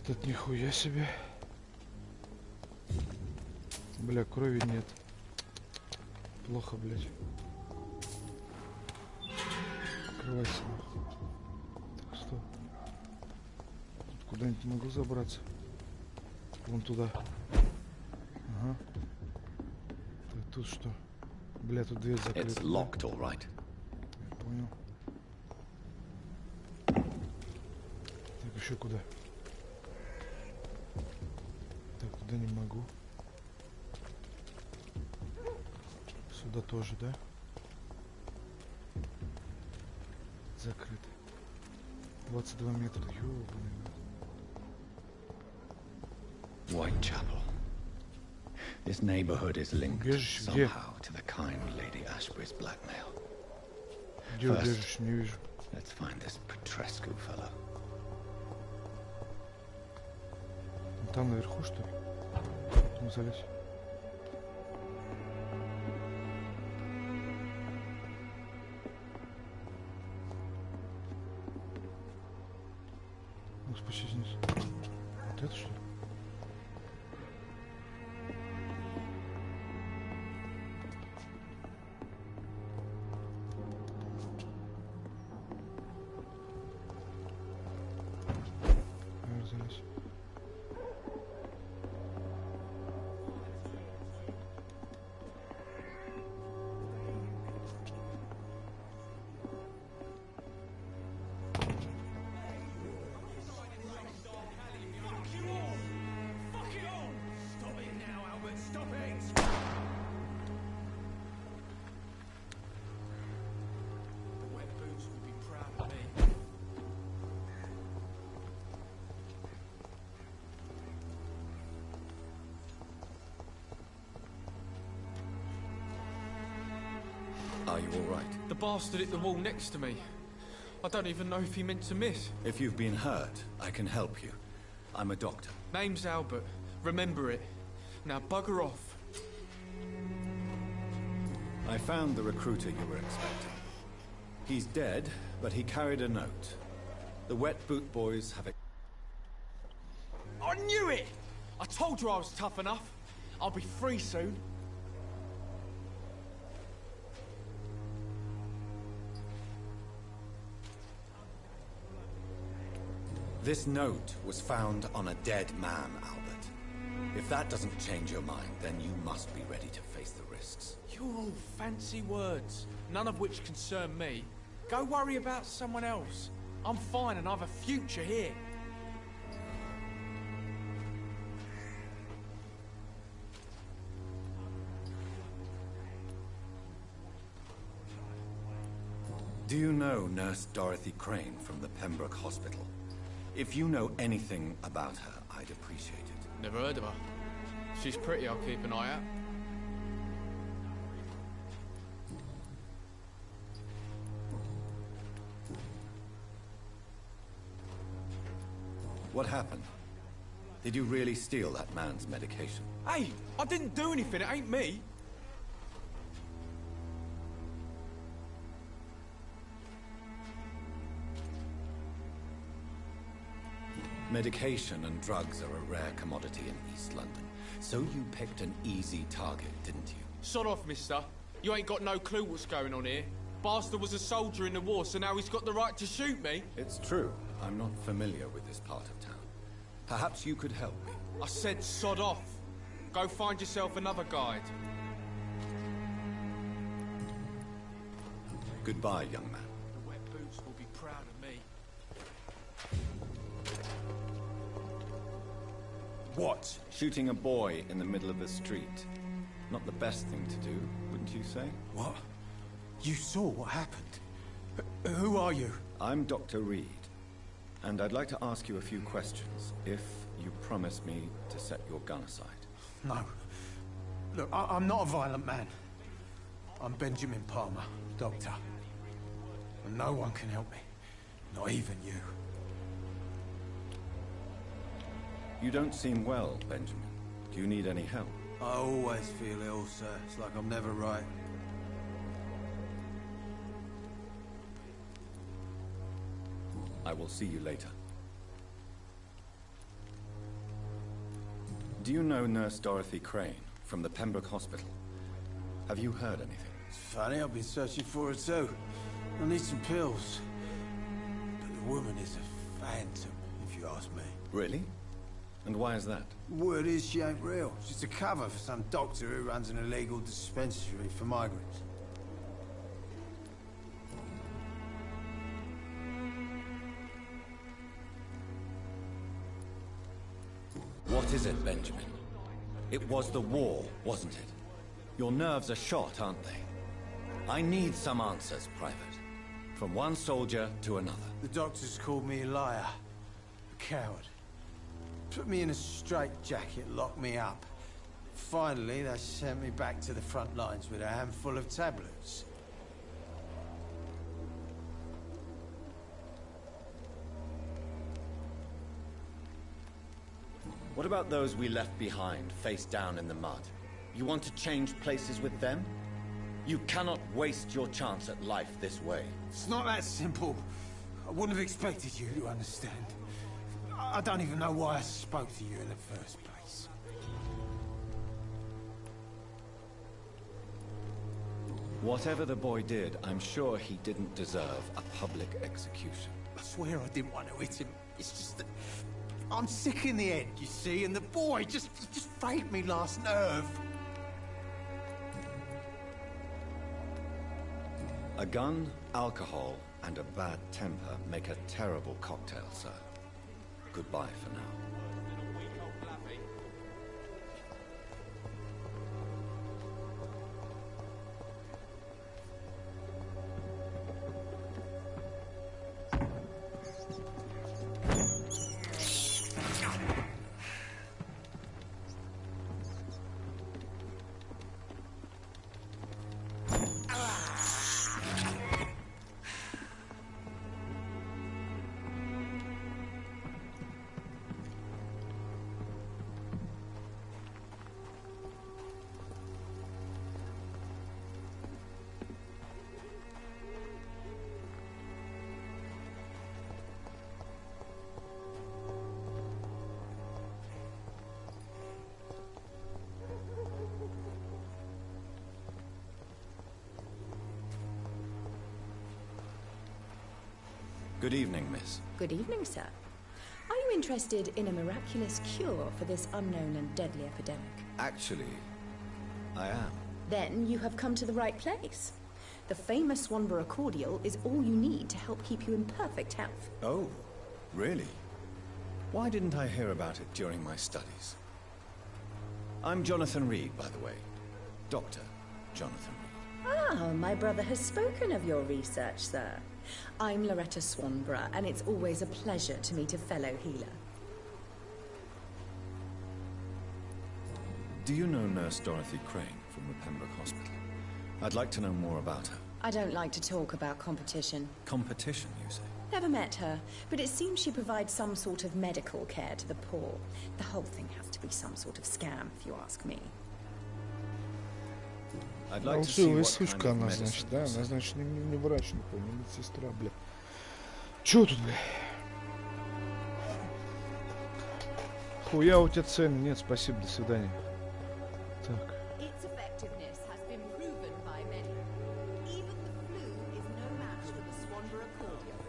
Этот нихуя себе. Бля, крови нет. Плохо, блядь. Открывайся. Так, стоп. Тут куда-нибудь могу забраться? Вон туда. Ага. Так, тут что? Бля, тут дверь закрыта. It's locked, all right. Я понял. Так, еще куда? Так, туда не могу. Сюда тоже, да? Закрыто. 22 метра. Ёбаный. Whitechapel. This neighborhood is linked Убежище где? somehow to the kind Lady Ashbury's blackmail. Где First, убежище? Не вижу. let's find this Petrescu fellow. Там наверху, что ли? Ну, залезь. Ну, спустись вниз. Вот это что ли? Наверх залезь. Are you all right? The bastard hit the wall next to me. I don't even know if he meant to miss. If you've been hurt, I can help you. I'm a doctor. Name's Albert. Remember it. Now bugger off. I found the recruiter you were expecting. He's dead, but he carried a note. The Wet Boot Boys have... I knew it! I told you I was tough enough. I'll be free soon. This note was found on a dead man, Albert. If that doesn't change your mind, then you must be ready to face the risks. You're all fancy words, none of which concern me. Go worry about someone else. I'm fine and I have a future here. Do you know Nurse Dorothy Crane from the Pembroke Hospital? If you know anything about her, I'd appreciate it. Never heard of her. She's pretty, I'll keep an eye out. What happened? Did you really steal that man's medication? Hey, I didn't do anything, it ain't me. Medication and drugs are a rare commodity in East London. So you picked an easy target, didn't you? Sod off, mister. You ain't got no clue what's going on here. Bastard was a soldier in the war, so now he's got the right to shoot me. It's true. I'm not familiar with this part of town. Perhaps you could help me. I said sod off. Go find yourself another guide. Goodbye, young man. The Wet Boots will be proud of me. What? Shooting a boy in the middle of the street. Not the best thing to do, wouldn't you say? What? You saw what happened? Who are you? I'm Dr. Reed, and I'd like to ask you a few questions, if you promise me to set your gun aside. No. Look, I'm not a violent man. I'm Benjamin Palmer, doctor. And no one can help me. Not even you. You don't seem well, Benjamin. Do you need any help? I always feel ill, sir. It's like I'm never right. I will see you later. Do you know Nurse Dorothy Crane from the Pembroke Hospital? Have you heard anything? It's funny, I've been searching for her too. I need some pills. But the woman is a phantom, if you ask me. Really? And why is that? Word is she ain't real. She's a cover for some doctor who runs an illegal dispensary for migrants. What is it, Benjamin? It was the war, wasn't it? Your nerves are shot, aren't they? I need some answers, Private. From one soldier to another. The doctors called me a liar. A coward. Put me in a straitjacket, locked me up. Finally, they sent me back to the front lines with a handful of tablets. What about those we left behind, face down in the mud? You want to change places with them? You cannot waste your chance at life this way. It's not that simple. I wouldn't have expected you to understand. I don't even know why I spoke to you in the first place. Whatever the boy did, I'm sure he didn't deserve a public execution. I swear I didn't want to hit him. It's just that I'm sick in the head, you see, and the boy just frayed me last nerve. A gun, alcohol, and a bad temper make a terrible cocktail, sir. Goodbye for now. Good evening, miss. Good evening, sir. Are you interested in a miraculous cure for this unknown and deadly epidemic? Actually, I am. Then you have come to the right place. The famous Swanborough cordial is all you need to help keep you in perfect health. Oh, really? Why didn't I hear about it during my studies? I'm Jonathan Reed, by the way. Dr. Jonathan Reed. Ah, my brother has spoken of your research, sir. I'm Loretta Swanborough, and it's always a pleasure to meet a fellow healer. Do you know Nurse Dorothy Crane from the Pembroke Hospital? I'd like to know more about her. I don't like to talk about competition. Competition, you say? Never met her, but it seems she provides some sort of medical care to the poor. The whole thing has to be some sort of scam, if you ask me. I'd like to see what слышка kind of она, значит, medicine да? this Она, is. значит, не врач, не помню, медсестра, бля. Чё тут, бля? Хуя у тебя цены? Нет, спасибо, до свидания. Так. Its effectiveness has been proven by many. Even the flu is no match for the Swanborough cordial.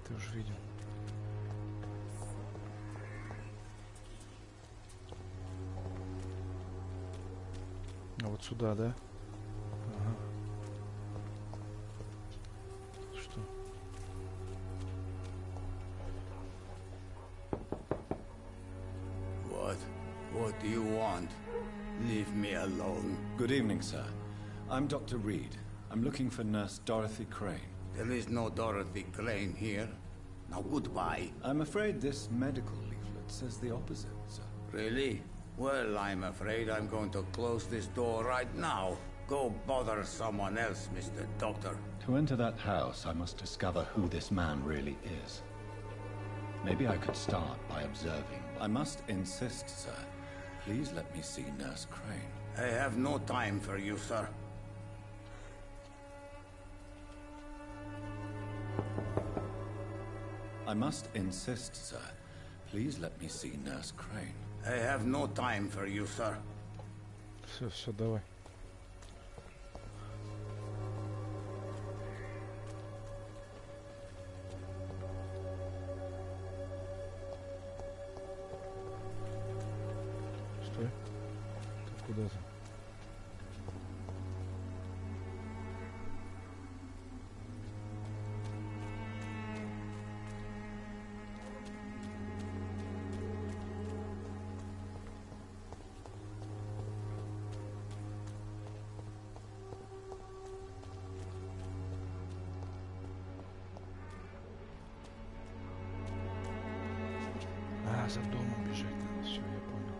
Ты уже видел. А вот сюда, да? Ага. Что? What do you want? Leave me alone. Good evening, sir. I'm Dr. Reed. I'm looking for Nurse Dorothy Crane. There is no Dorothy Crane here. Now goodbye. I'm afraid this medical leaflet says the opposite, sir. Really? Well, I'm afraid I'm going to close this door right now. Go bother someone else, Mr. Doctor. To enter that house, I must discover who this man really is. Maybe I could start by observing. I must insist, sir. Please let me see Nurse Crane. I have no time for you, sir. I must insist, sir. Please let me see Nurse Crane. I have no time for you, sir. Все, давай. Стой. Ты куда-то. За домом бежать надо, все, я понял.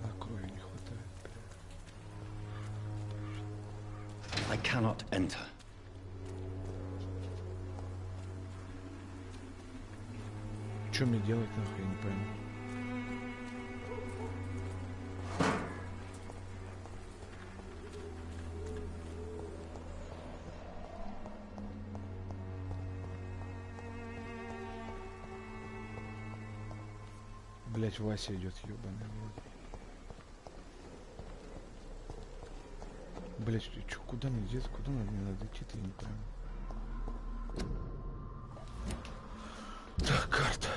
А крови не хватает. I cannot enter. Что мне делать, нахуй, я не пойму. Блять, Вася идет, ебаный. Блять, что, куда мне идет, куда мне надо идти-то, я не пойму. Так, карта.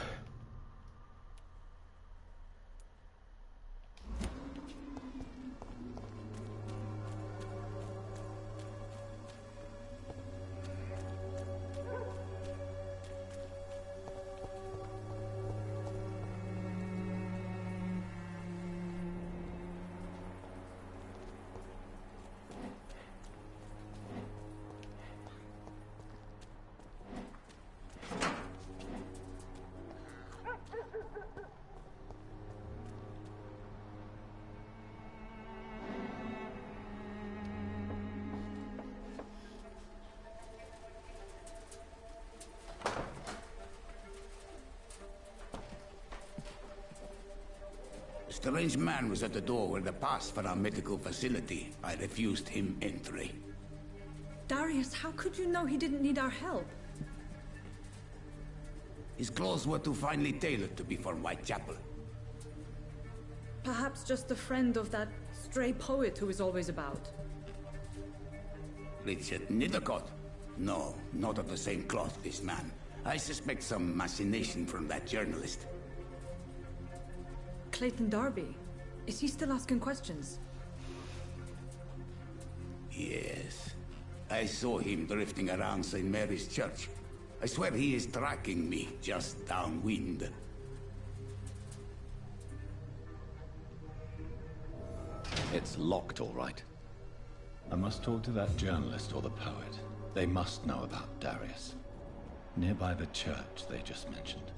A strange man was at the door with a pass for our medical facility. I refused him entry. Darius, how could you know he didn't need our help? His clothes were too finely tailored to be from Whitechapel. Perhaps just a friend of that stray poet who is always about. Richard Nithercott? No, not of the same cloth, this man. I suspect some machination from that journalist. Clayton Darby. Is he still asking questions? Yes. I saw him drifting around St. Mary's Church. I swear he is tracking me just downwind. It's locked, all right. I must talk to that journalist or the poet. They must know about Darius. Nearby the church they just mentioned.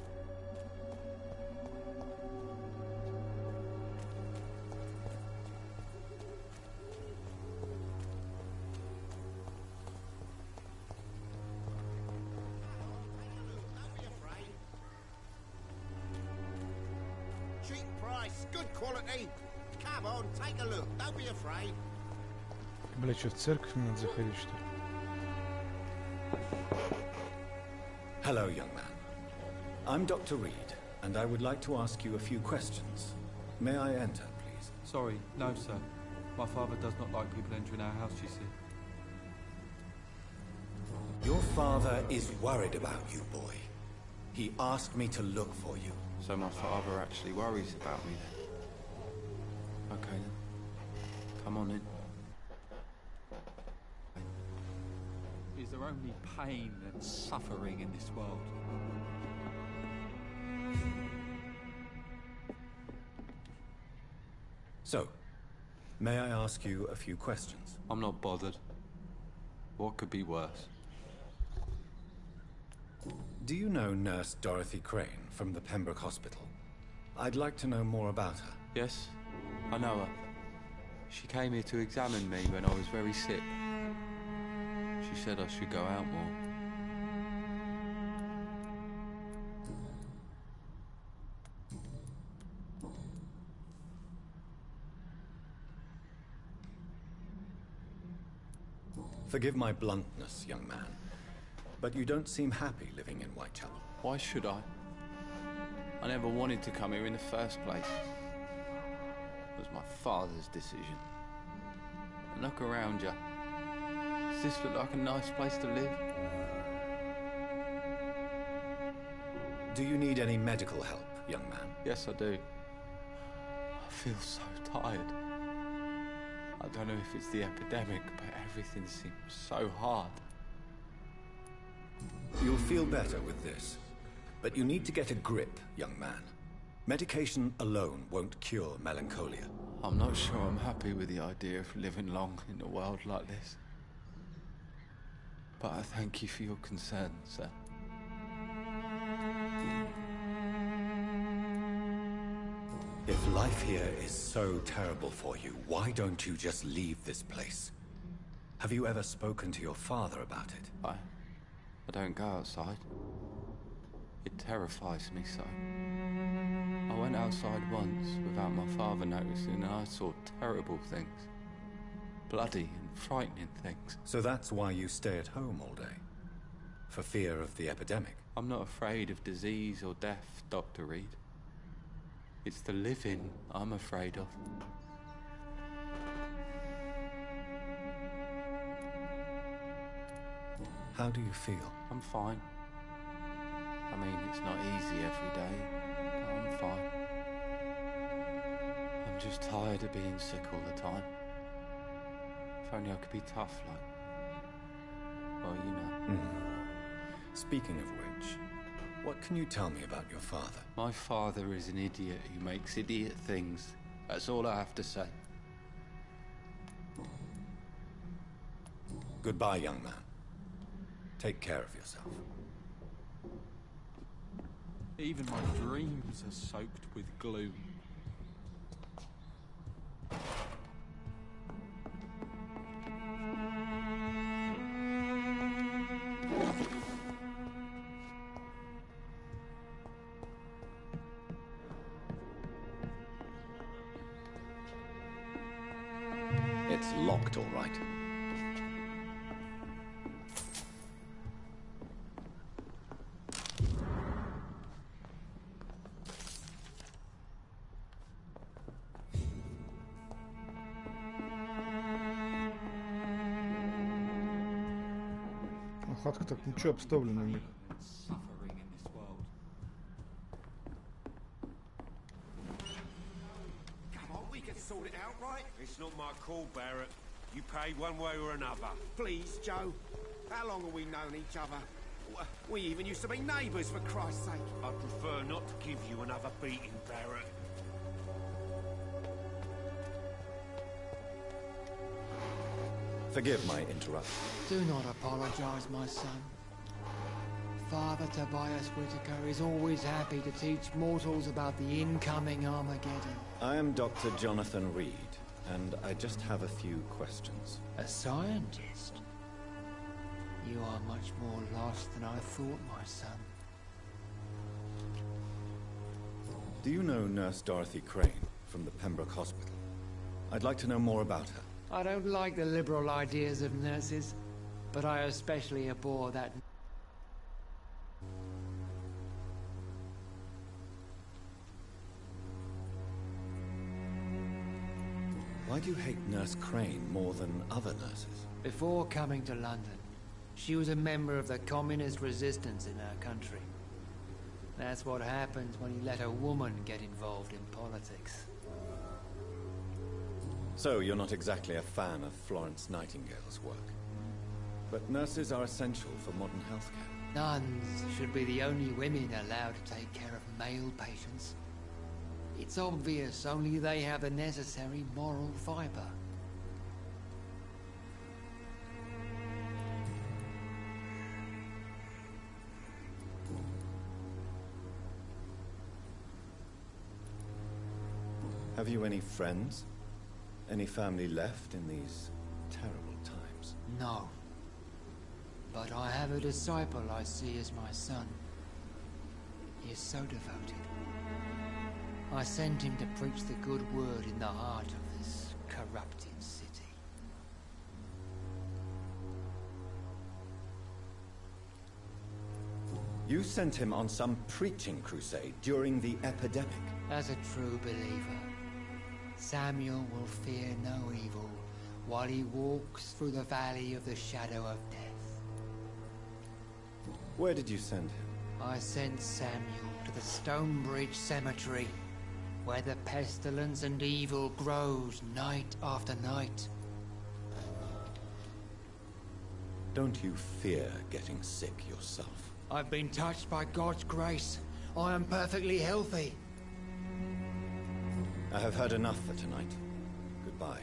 Cheap price, good quality. Come on, take a look. Don't be afraid. Бля, что, в церковь мне надо заходить, что ли? Hello, young man. I'm Dr. Reed, and I would like to ask you a few questions. May I enter, please? Sorry, no, sir. My father does not like people entering our house, you see. Your father is worried about you, boy. He asked me to look for you. So my father actually worries about me then? Okay then. Come on in. Is there only pain and suffering in this world? So, may I ask you a few questions? I'm not bothered. What could be worse? Do you know Nurse Dorothy Crane from the Pembroke Hospital? I'd like to know more about her. Yes, I know her. She came here to examine me when I was very sick. She said I should go out more. Forgive my bluntness, young man, but you don't seem happy living in Whitechapel. Why should I? I never wanted to come here in the first place. It was my father's decision. And look around you. Does this look like a nice place to live? Do you need any medical help, young man? Yes, I do. I feel so tired. I don't know if it's the epidemic, but everything seems so hard. You'll feel better with this. But you need to get a grip, young man. Medication alone won't cure melancholia. I'm not sure I'm happy with the idea of living long in a world like this. But I thank you for your concern, sir. If life here is so terrible for you, why don't you just leave this place? Have you ever spoken to your father about it? I don't go outside. It terrifies me so. I went outside once without my father noticing and I saw terrible things. Bloody and frightening things. So that's why you stay at home all day? For fear of the epidemic? I'm not afraid of disease or death, Dr. Reed. It's the living I'm afraid of. How do you feel? I'm fine. I mean, it's not easy every day, but I'm fine. I'm just tired of being sick all the time. If only I could be tough like... well, you know. Speaking of which, what can you tell me about your father? My father is an idiot who makes idiot things. That's all I have to say. Goodbye, young man. Take care of yourself. Even my dreams are soaked with gloom. It's locked, all right. Хатка так ничего обставлена у них. Sort it out, right? It's not my call, Barrett. You pay one way or another. Please, Joe. How long have we known each other? We even used to be neighbours, for Christ's sake. I prefer not to give you another beating, Barrett. Forgive my interruption. Do not apologize, my son. Father Tobias Whitaker is always happy to teach mortals about the incoming Armageddon. I am Dr. Jonathan Reed, and I just have a few questions. A scientist? You are much more lost than I thought, my son. Do you know Nurse Dorothy Crane from the Pembroke Hospital? I'd like to know more about her. I don't like the liberal ideas of nurses, but I especially abhor that. Why do you hate Nurse Crane more than other nurses? Before coming to London, she was a member of the communist resistance in our country. That's what happens when you let a woman get involved in politics. So, you're not exactly a fan of Florence Nightingale's work. But nurses are essential for modern healthcare. Nuns should be the only women allowed to take care of male patients. It's obvious only they have the necessary moral fiber. Have you any friends? Any family left in these terrible times? No. But I have a disciple I see as my son. He is so devoted. I sent him to preach the good word in the heart of this corrupted city. You sent him on some preaching crusade during the epidemic. As a true believer, Samuel will fear no evil while he walks through the valley of the shadow of death. Where did you send him? I sent Samuel to the Stonebridge Cemetery, where the pestilence and evil grows night after night. Don't you fear getting sick yourself? I've been touched by God's grace. I am perfectly healthy. I have heard enough for tonight. Goodbye.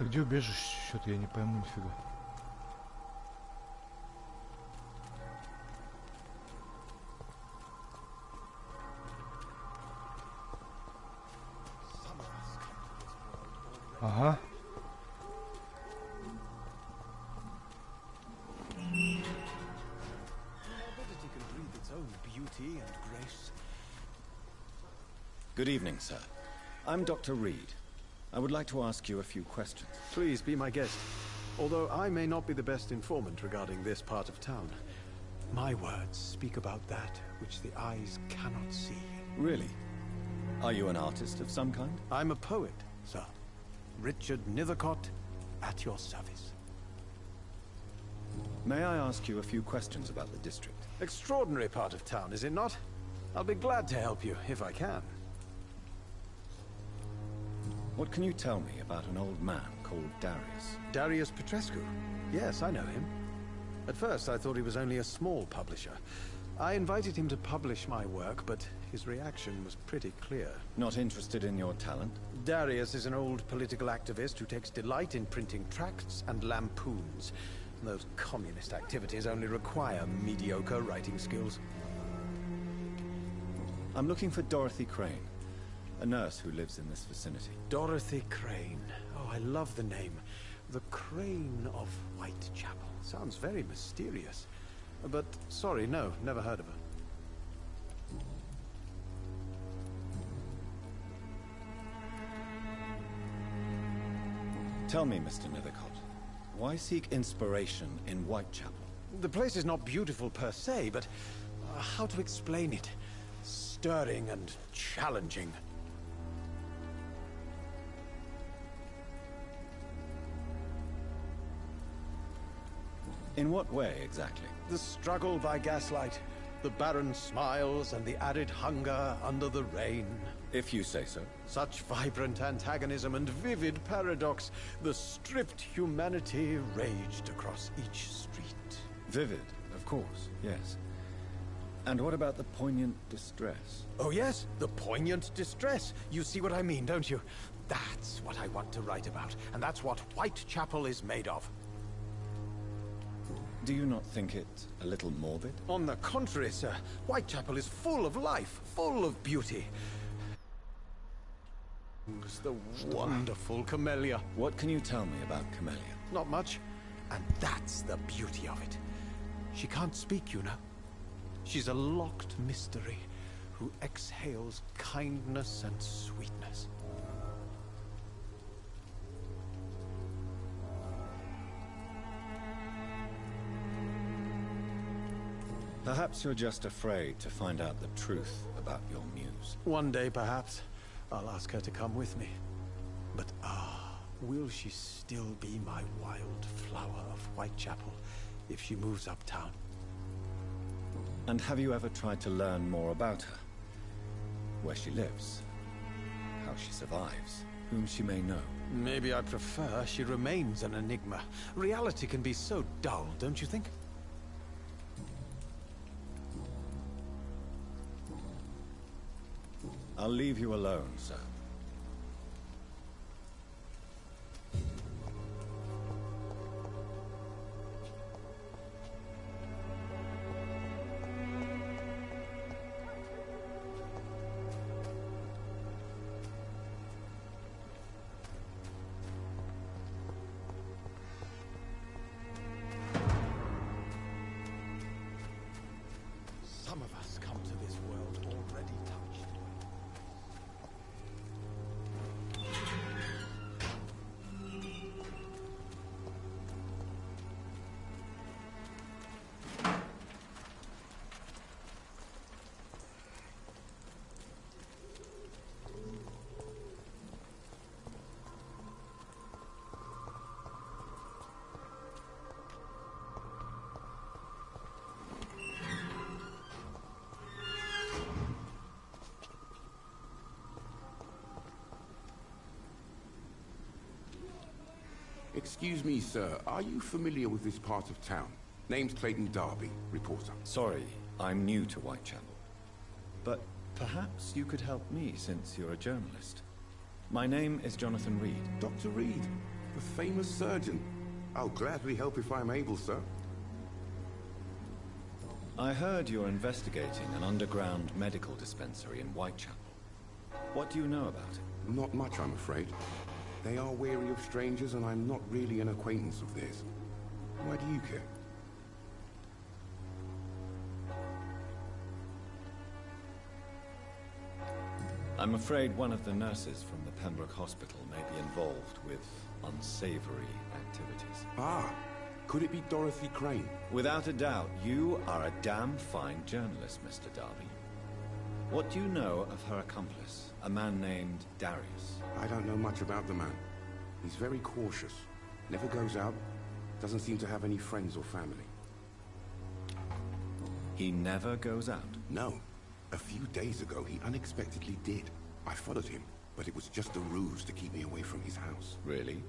Так где убежище? Что-то я не пойму нифига. Ага. Good evening, sir. I'm Dr. Reed. I would like to ask you a few questions. Please be my guest. Although I may not be the best informant regarding this part of town, my words speak about that which the eyes cannot see. Really? Are you an artist of some kind? I'm a poet, sir. Richard Nethercott, at your service. May I ask you a few questions about the district? Extraordinary part of town, is it not? I'll be glad to help you, if I can. What can you tell me about an old man called Darius? Darius Petrescu? Yes, I know him. At first, I thought he was only a small publisher. I invited him to publish my work, but his reaction was pretty clear. Not interested in your talent? Darius is an old political activist who takes delight in printing tracts and lampoons. Those communist activities only require mediocre writing skills. I'm looking for Dorothy Crane, a nurse who lives in this vicinity. Dorothy Crane. Oh, I love the name. The Crane of Whitechapel. Sounds very mysterious. But, sorry, no, never heard of her. Tell me, Mr. Nethercott, why seek inspiration in Whitechapel? The place is not beautiful per se, but how to explain it? Stirring and challenging. In what way, exactly? The struggle by gaslight, the barren smiles and the added hunger under the rain. If you say so. Such vibrant antagonism and vivid paradox, the stripped humanity raged across each street. Vivid, of course, yes. And what about the poignant distress? Oh yes, the poignant distress. You see what I mean, don't you? That's what I want to write about, and that's what Whitechapel is made of. Do you not think it a little morbid? On the contrary, sir. Whitechapel is full of life, full of beauty. The wonderful Camellia. What can you tell me about Camellia? Not much. And that's the beauty of it. She can't speak, you know. She's a locked mystery who exhales kindness and sweetness. Perhaps you're just afraid to find out the truth about your muse. One day, perhaps, I'll ask her to come with me. But will she still be my wild flower of Whitechapel if she moves uptown? And have you ever tried to learn more about her? Where she lives, how she survives, whom she may know? Maybe I prefer she remains an enigma. Reality can be so dull, don't you think? I'll leave you alone, sir. Some of us come to this world already touched. Excuse me, sir. Are you familiar with this part of town? Name's Clayton Darby, reporter. Sorry, I'm new to Whitechapel. But perhaps you could help me since you're a journalist. My name is Jonathan Reed. Dr. Reed, the famous surgeon. I'll gladly help if I'm able, sir. I heard you're investigating an underground medical dispensary in Whitechapel. What do you know about it? Not much, I'm afraid. They are wary of strangers, and I'm not really an acquaintance of theirs. Why do you care? I'm afraid one of the nurses from the Pembroke Hospital may be involved with unsavory activities. Ah, could it be Dorothy Crane? Without a doubt, you are a damn fine journalist, Mr. Darby. What do you know of her accomplice, a man named Darius? I don't know much about the man. He's very cautious. Never goes out. Doesn't seem to have any friends or family. He never goes out? No. A few days ago, he unexpectedly did. I followed him, but it was just a ruse to keep me away from his house. Really?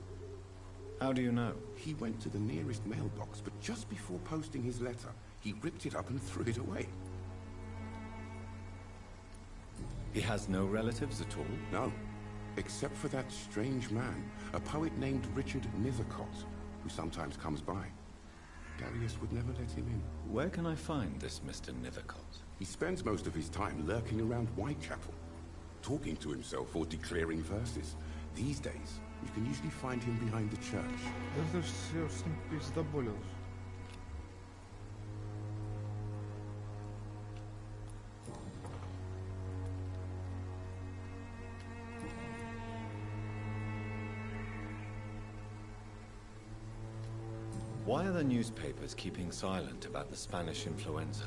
How do you know? He went to the nearest mailbox, but just before posting his letter, he ripped it up and threw it away. He has no relatives at all? No. Except for that strange man, a poet named Richard Nethercott, who sometimes comes by. Darius would never let him in. Where can I find this Mr. Nethercott? He spends most of his time lurking around Whitechapel, talking to himself or declaring verses. These days, you can usually find him behind the church. Why are the newspapers keeping silent about the Spanish influenza?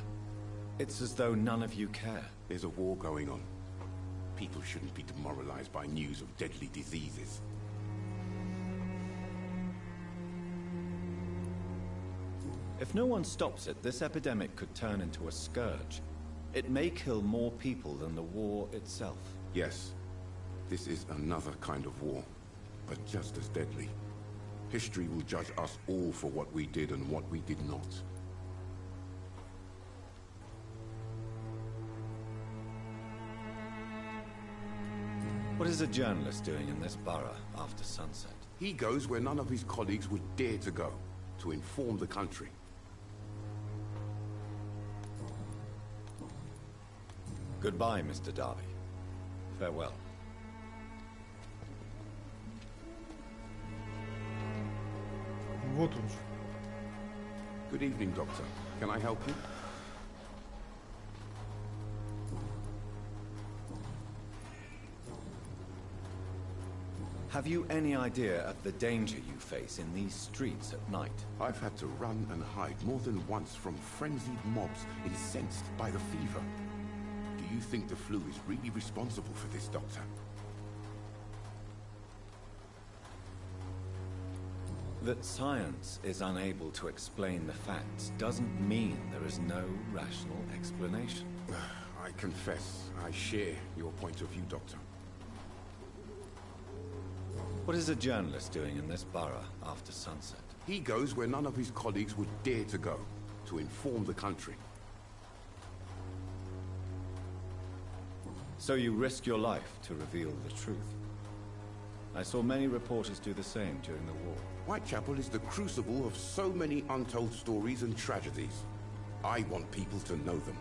It's as though none of you care. There's a war going on. People shouldn't be demoralized by news of deadly diseases. If no one stops it, this epidemic could turn into a scourge. It may kill more people than the war itself. Yes, this is another kind of war, but just as deadly. History will judge us all for what we did and what we did not. What is a journalist doing in this borough after sunset? He goes where none of his colleagues would dare to go, to inform the country. Goodbye, Mr. Darby. Farewell. Вот он же. Good evening, Doctor. Can I help you? Have you any idea of the danger you face in these streets at night? I've had to run and hide more than once from frenzied mobs incensed by the fever. Do you think the flu is really responsible for this, Doctor? That science is unable to explain the facts doesn't mean there is no rational explanation. I confess, I share your point of view, Doctor. What is a journalist doing in this borough after sunset? He goes where none of his colleagues would dare to go, to inform the country. So you risk your life to reveal the truth. I saw many reporters do the same during the war. Whitechapel is the crucible of so many untold stories and tragedies. I want people to know them.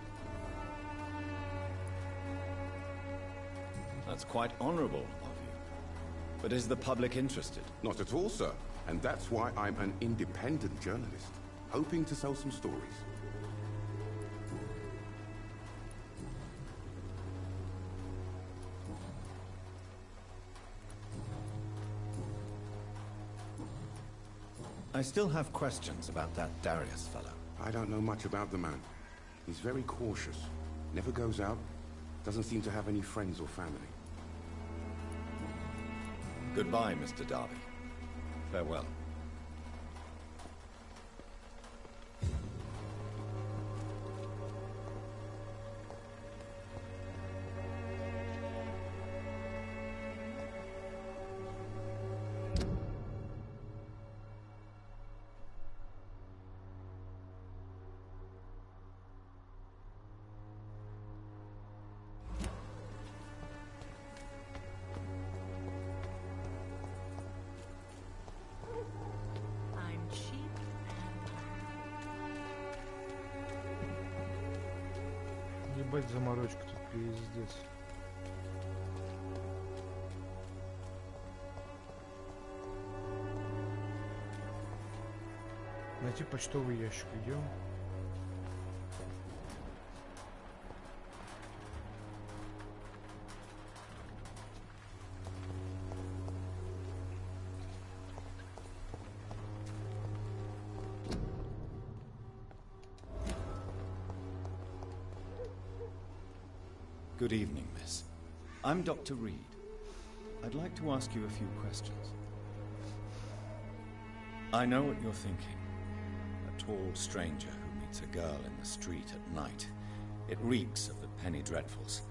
That's quite honorable of you. But is the public interested? Not at all, sir. And that's why I'm an independent journalist, hoping to sell some stories. I still have questions about that Darius fellow. I don't know much about the man. He's very cautious. Never goes out. Doesn't seem to have any friends or family. Goodbye, Mr. Darby. Farewell. Ебать, заморочка тут пиздец. Найти почтовый ящик, идем. Good evening, miss. I'm Dr. Reed. I'd like to ask you a few questions. I know what you're thinking. A tall stranger who meets a girl in the street at night. It reeks of the penny dreadfuls.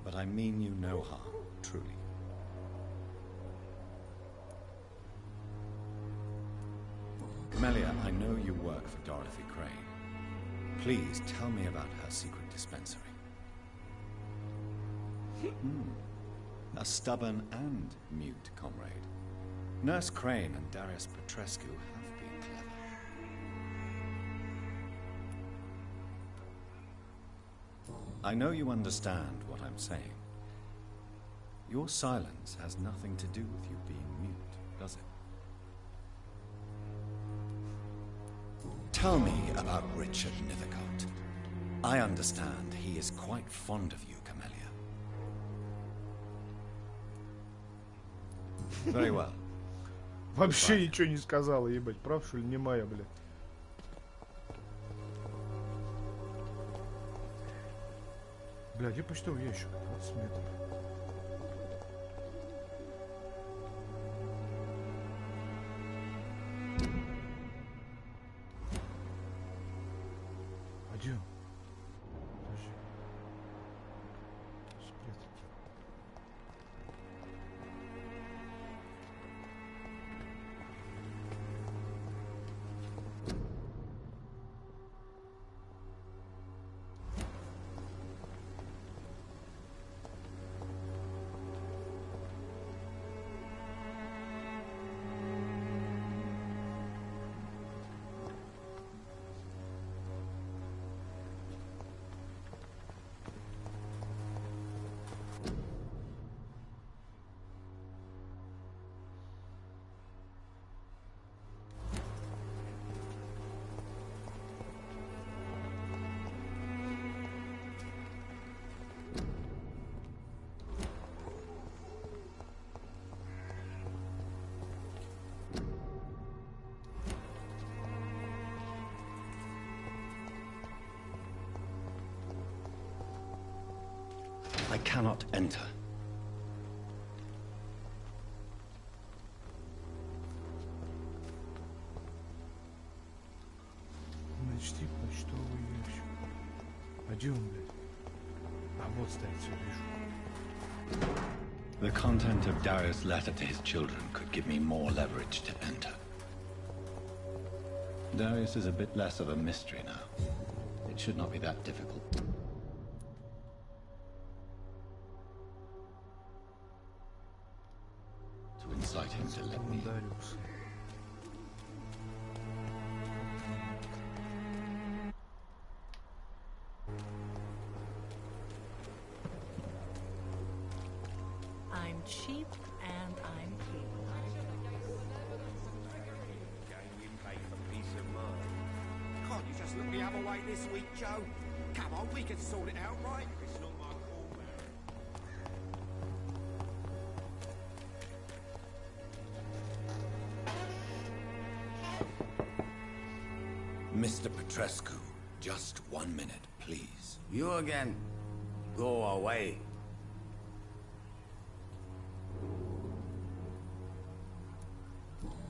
But I mean you no harm, truly. Camellia, I know you work for Dorothy Crane. Please tell me about her secret dispensary. A stubborn and mute comrade. Nurse Crane and Darius Petrescu have been clever. I know you understand what I'm saying. Your silence has nothing to do with you being mute, does it? Tell me about Richard Nithercott. I understand he is quite fond of you, Camellia. Very well. Вообще ничего не сказала, ебать. Прав, что ли, не моя, блядь. Бля, где почтовый ящик? 20 метров. А где он? Подожди. Спрятать. cannot enter. Начти почтовый ящик. Пойдем, блядь. А вот стоит, все вижу. The content of Darius' letter to his children could give me more leverage to enter. Darius is a bit less of a mystery now. It should not be that difficult. To incite him to let me... I'm cheap and I'm evil. Can't you just look the other way this week, Joe? Come on, we can sort it out, right? It's not my call, Mr. Petrescu, just 1 minute, please. You again? Go away.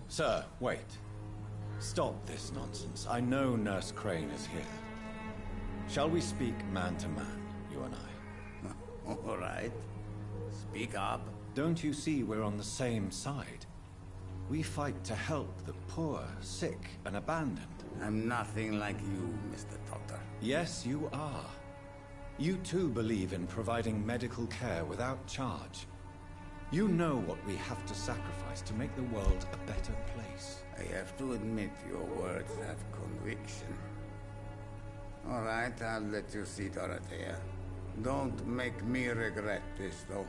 Sir, wait. Stop this nonsense. I know Nurse Crane is here. Shall we speak man to man, you and I? All right. Speak up. Don't you see we're on the same side? We fight to help the poor, sick, and abandoned. I'm nothing like you, Mr. Doctor. Yes, you are. You too believe in providing medical care without charge. You know what we have to sacrifice to make the world a better place. I have to admit your words have conviction. All right, I'll let you see Dorothea. Don't make me regret this, though.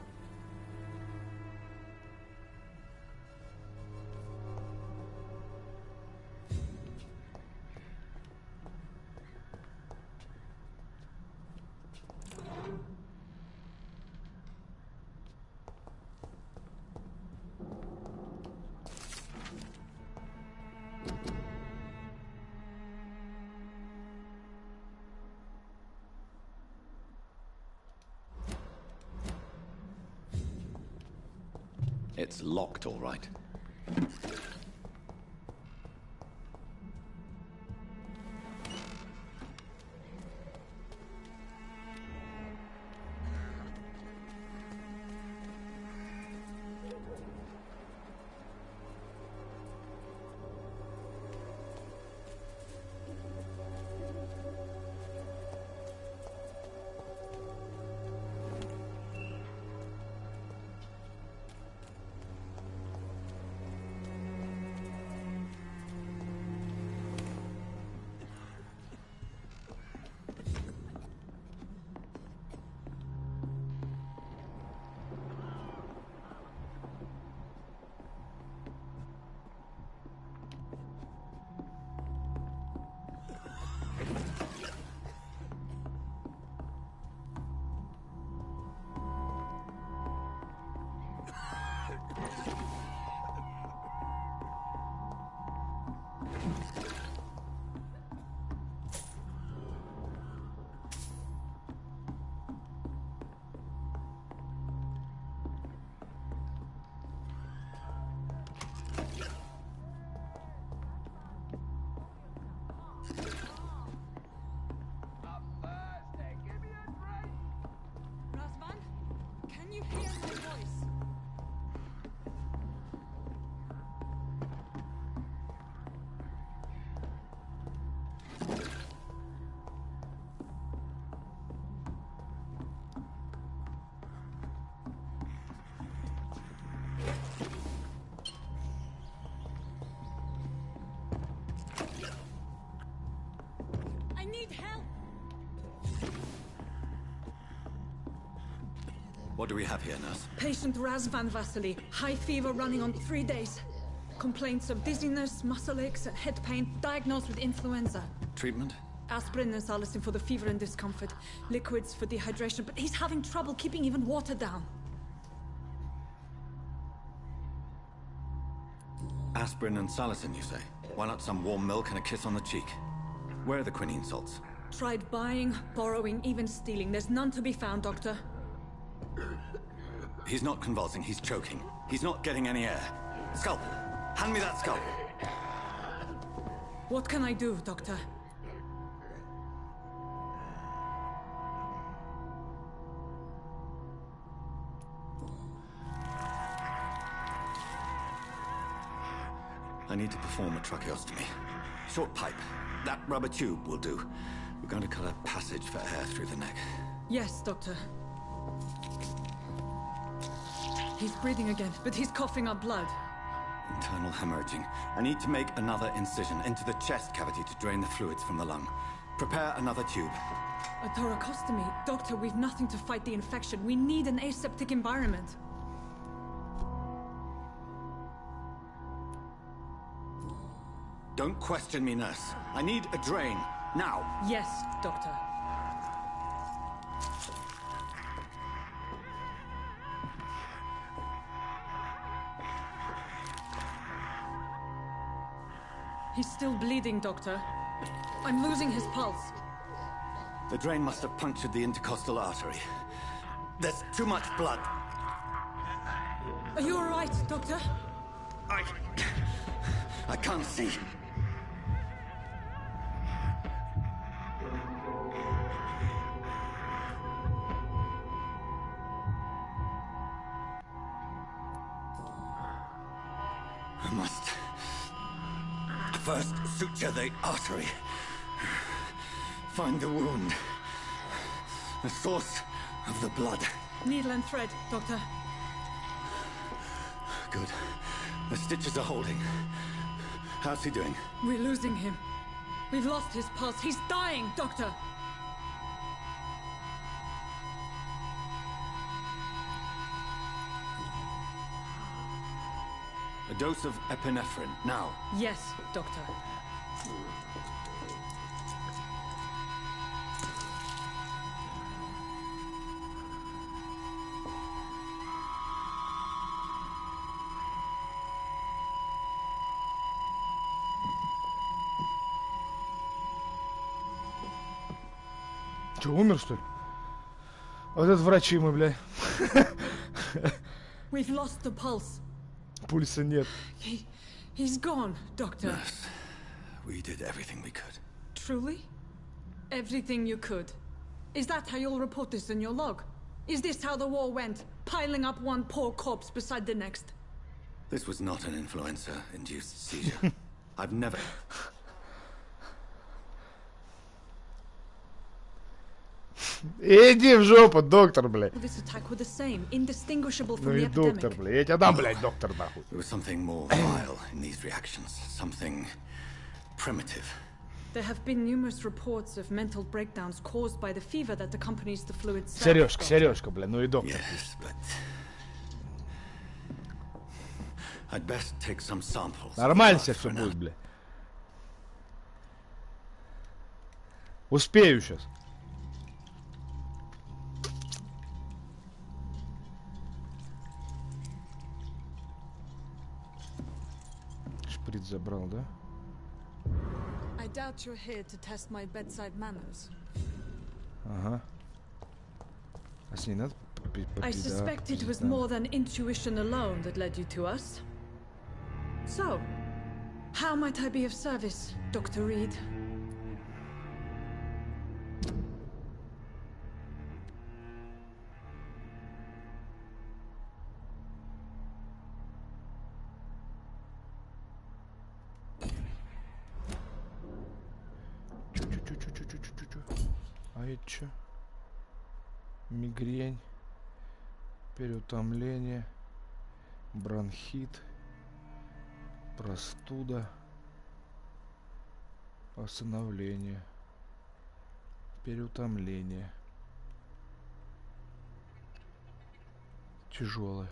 It's locked, all right. What do we have here, nurse? Patient Razvan Vasily, high fever running on 3 days. Complaints of dizziness, muscle aches, and head pain, diagnosed with influenza. Treatment? Aspirin and salicin for the fever and discomfort. Liquids for dehydration, but he's having trouble keeping even water down. Aspirin and salicin, you say? Why not some warm milk and a kiss on the cheek? Where are the quinine salts? Tried buying, borrowing, even stealing. There's none to be found, Doctor. He's not convulsing, he's choking. He's not getting any air. Scalpel! Hand me that scalpel! What can I do, Doctor? I need to perform a tracheostomy. Short pipe. That rubber tube will do. We're going to cut a passage for air through the neck. Yes, Doctor. He's breathing again, but he's coughing up blood. Internal hemorrhaging. I need to make another incision into the chest cavity to drain the fluids from the lung. Prepare another tube. A thoracostomy? Doctor, we've nothing to fight the infection. We need an aseptic environment. Don't question me, nurse. I need a drain. Now. Yes, Doctor. He's still bleeding, Doctor. I'm losing his pulse. The drain must have punctured the intercostal artery. There's too much blood. Are you all right, Doctor? I can't see. I must first suture the artery. Find the wound. The source of the blood. Needle and thread, Doctor. Good. The stitches are holding. How's he doing? We're losing him. We've lost his pulse. He's dying, Doctor. A dose of epinephrine, now. Yes, Doctor. Че, умер, что ли? Вот этот врачи мы, бля. We've lost the pulse. Пульса нет. He's gone, Doctor. Nurse, we did everything we could. Truly? Everything you could? Is that how you'll report this in your log? Is this how the war went? Piling up one poor corpse beside the next? This was not an influenza-induced seizure. I've never... Иди в жопу, доктор, блядь. This attack were the same, indistinguishable Ну from и the доктор, epidemic. блядь. Я тебя дам, блядь, доктор, нахуй. There was something more vile in these reactions. Something primitive. There have been numerous reports of mental breakdowns caused by the fever that accompanies the fluid surge. Сережка, Сережка, блядь, ну и доктор. Yes, but... I'd best take some samples. Нормально сейчас все будет, блядь. Успею сейчас. Шприц забрал, да? I doubt you're here to test my bedside manners. Ага. А с ней надо I suspect it was more than intuition alone that led you to us. So, how might I be of service, Dr. Reed? А это чё? Мигрень, переутомление, бронхит, простуда, восстановление, переутомление, тяжелое.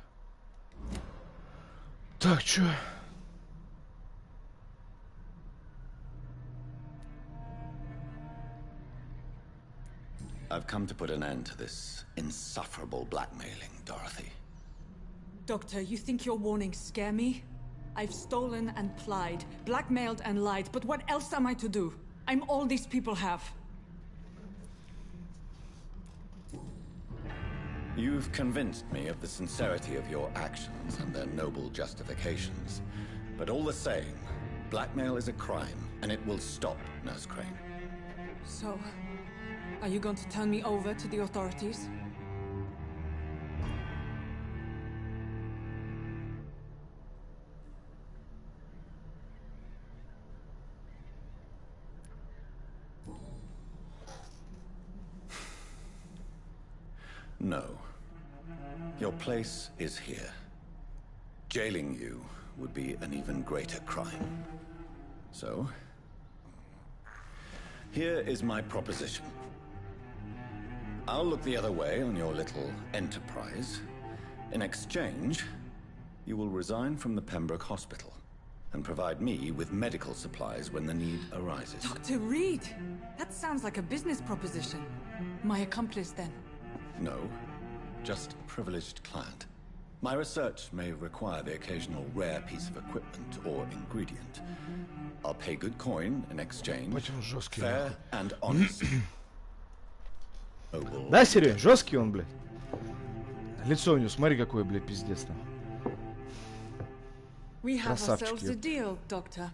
Так, чё? I've come to put an end to this insufferable blackmailing, Dorothy. Doctor, you think your warnings scare me? I've stolen and plied, blackmailed and lied, but what else am I to do? I'm all these people have. You've convinced me of the sincerity of your actions and their noble justifications. But all the same, blackmail is a crime, and it will stop, Nurse Crane. So, are you going to turn me over to the authorities? No. Your place is here. Jailing you would be an even greater crime. So, here is my proposition. I'll look the other way on your little enterprise. In exchange, you will resign from the Pembroke Hospital and provide me with medical supplies when the need arises. Dr. Reed! That sounds like a business proposition. My accomplice, then? No, just a privileged client. My research may require the occasional rare piece of equipment or ingredient. I'll pay good coin in exchange, fair and honest. Да, Серёнь, жесткий он, блядь. Лицо у него, смотри, какое, блядь, пиздец там. We have ourselves a deal, Doctor.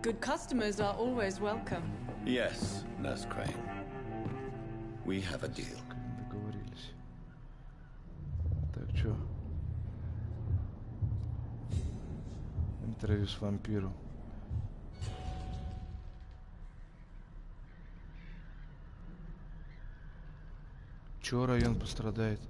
Good customers are always welcome. Yes, Nurse Crane. We have a deal. Договорились. Так, чё? Интервью с вампиром. Чё район пострадает?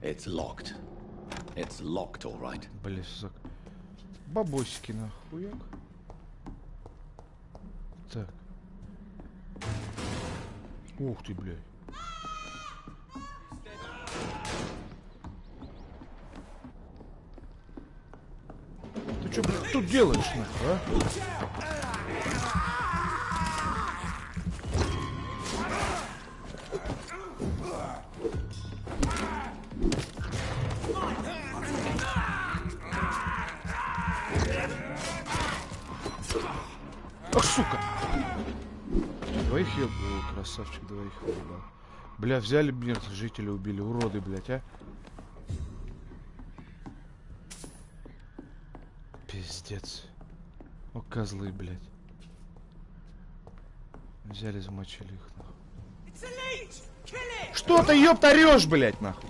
It's locked. It's locked, all right. Блин, бабосики нахуяк. Так. Ух ты, блядь. Ты что, блядь, тут делаешь, нахуй, а? Ах, сука! Двоих я... О, красавчик, двоих убил. Бля, взяли мир, жители убили. Уроды, блядь, а? Пиздец. О, козлы, блядь. Взяли, замочили их, нахуй. Что ты, ёпта, орёшь, блядь, нахуй?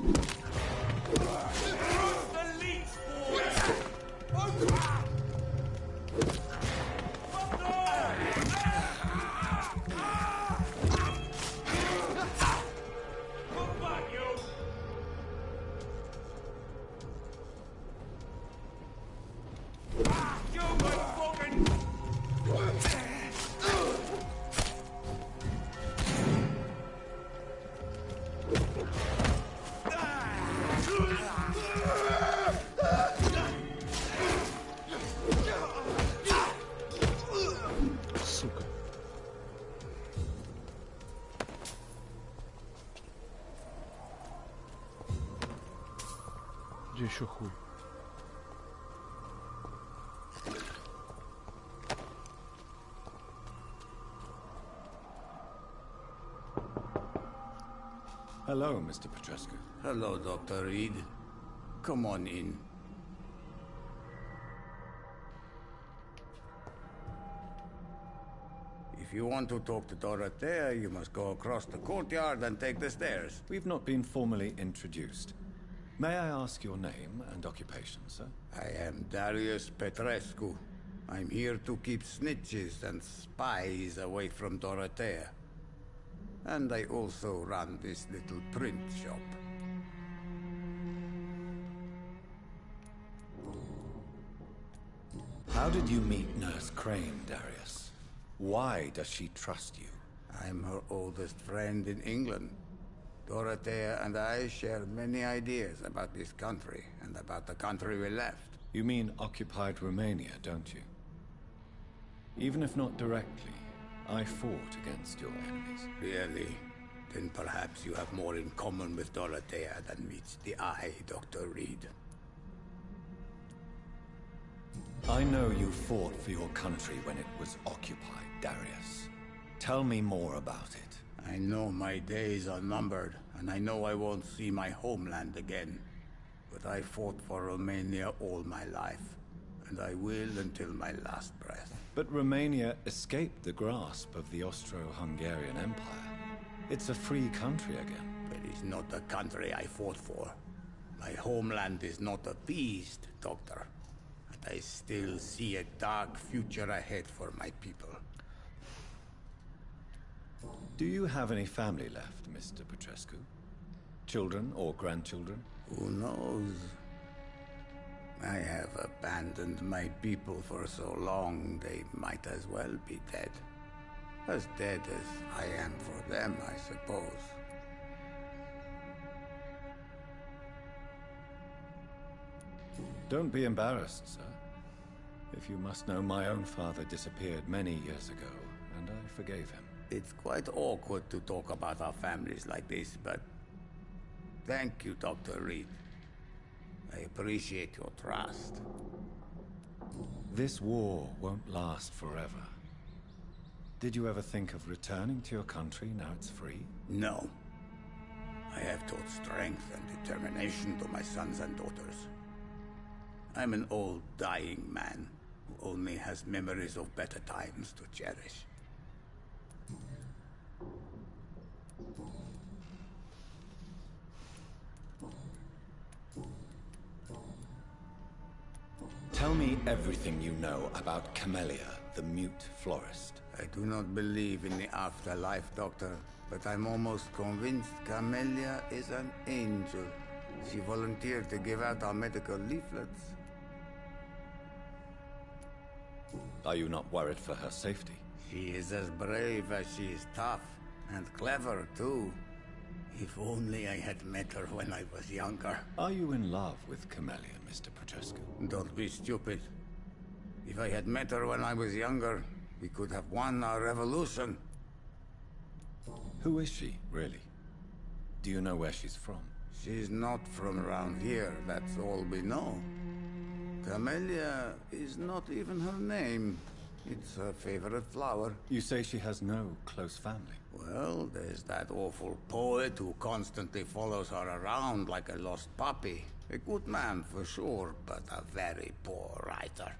Где еще хуй? Hello, Mr. Petrescu. Hello, Dr. Reed. Come on in. If you want to talk to Dorothea, you must go across the courtyard and take the stairs. We've not been formally introduced. May I ask your name and occupation, sir? I am Darius Petrescu. I'm here to keep snitches and spies away from Dorothea. And I also run this little print shop. How did you meet Nurse Crane, Darius? Why does she trust you? I'm her oldest friend in England. Dorothea and I share many ideas about this country and about the country we left. You mean occupied Romania, don't you? Even if not directly, I fought against your enemies. Really? Then perhaps you have more in common with Dorothea than meets the eye, Dr. Reed. I know you fought for your country when it was occupied, Darius. Tell me more about it. I know my days are numbered, and I know I won't see my homeland again. But I fought for Romania all my life, and I will until my last breath. But Romania escaped the grasp of the Austro-Hungarian Empire. It's a free country again. It is not the country I fought for. My homeland is not appeased, Doctor. And I still see a dark future ahead for my people. Do you have any family left, Mr. Petrescu? Children or grandchildren? Who knows? I have abandoned my people for so long, they might as well be dead. As dead as I am for them, I suppose. Don't be embarrassed, sir. If you must know, my own father disappeared many years ago, and I forgave him. It's quite awkward to talk about our families like this, but thank you, Dr. Reed. I appreciate your trust. This war won't last forever. Did you ever think of returning to your country now it's free? No. I have taught strength and determination to my sons and daughters. I'm an old, dying man who only has memories of better times to cherish. Tell me everything you know about Camellia, the mute florist. I do not believe in the afterlife, Doctor, but I'm almost convinced Camellia is an angel. She volunteered to give out our medical leaflets. Are you not worried for her safety? She is as brave as she is tough, and clever, too. If only I had met her when I was younger. Are you in love with Camellia, Mr. Petrescu? Don't be stupid. If I had met her when I was younger, we could have won our revolution. Who is she, really? Do you know where she's from? She's not from around here, that's all we know. Camellia is not even her name. It's her favorite flower. You say she has no close family? Well, there's that awful poet who constantly follows her around like a lost puppy. A good man for sure, but a very poor writer.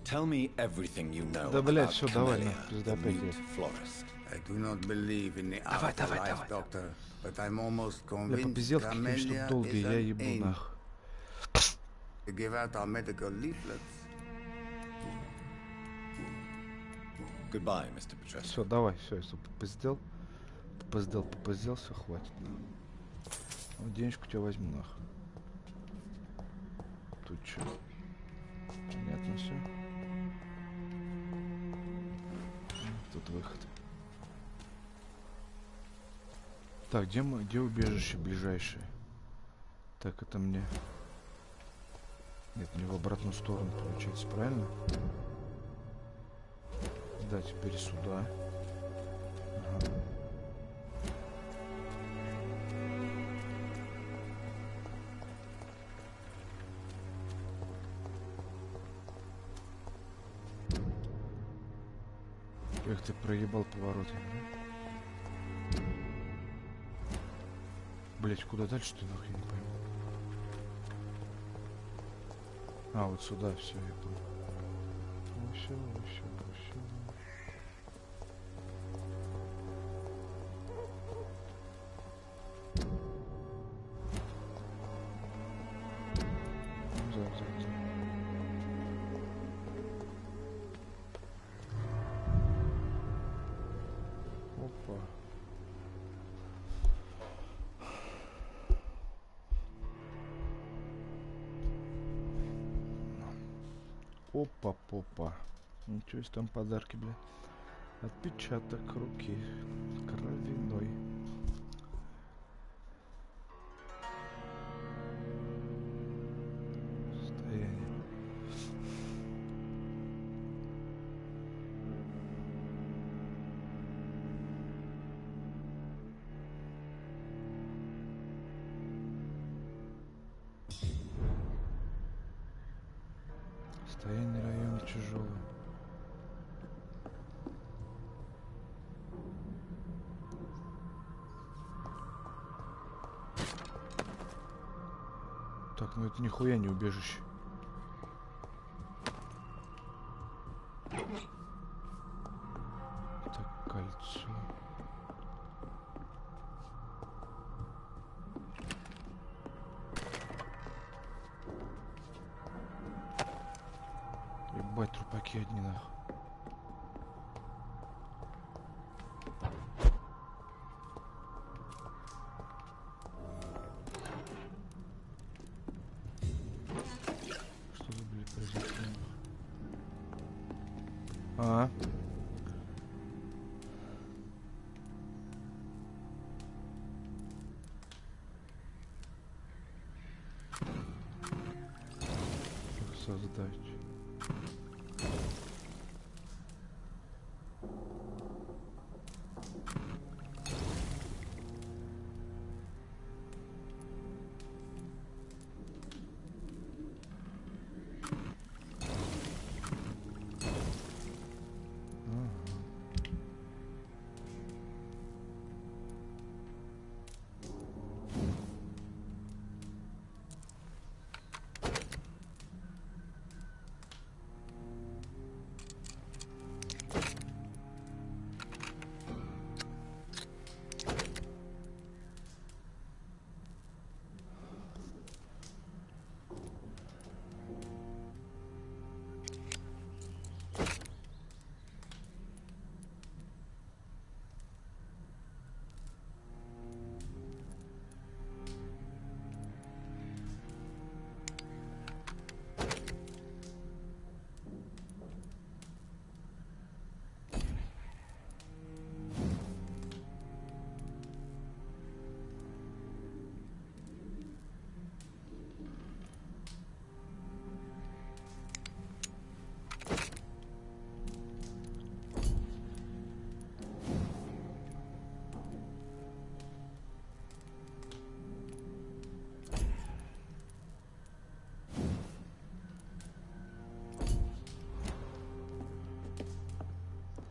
Tell me everything you know Да, блядь, about всё, Camellia, довольно. the Пиздопей. mute florist. I do not believe in the afterlife, Doctor, but I'm almost Бля, convinced попиздел какие-то Camellia штуки долгие, is я an ебу angel. нах. To give out our medical leaflets. Goodbye, Mr. Petrescu. Все, давай, все, я попиздел. Попиздел, все, хватит. Вот денежку тебя возьму нах. Тут что? Понятно все. Тут выход. Так, где убежище ближайшее? Так, это мне... Нет, мне в обратную сторону получается, правильно? Да, теперь сюда. Ага. Эх, ты проебал поворот. Блять, куда дальше-то нахуй, я не пойму. А, вот сюда, все, я понял. Все. Опа. Опа-попа. Ничего себе там подарки, бля. Отпечаток руки кровяной. Состояние. Состояние района тяжелое. Так, ну это нихуя не убежище. Так, кольцо. Ебать, трупаки одни нахуй. Что за, блядь, произошло? А? Как создать?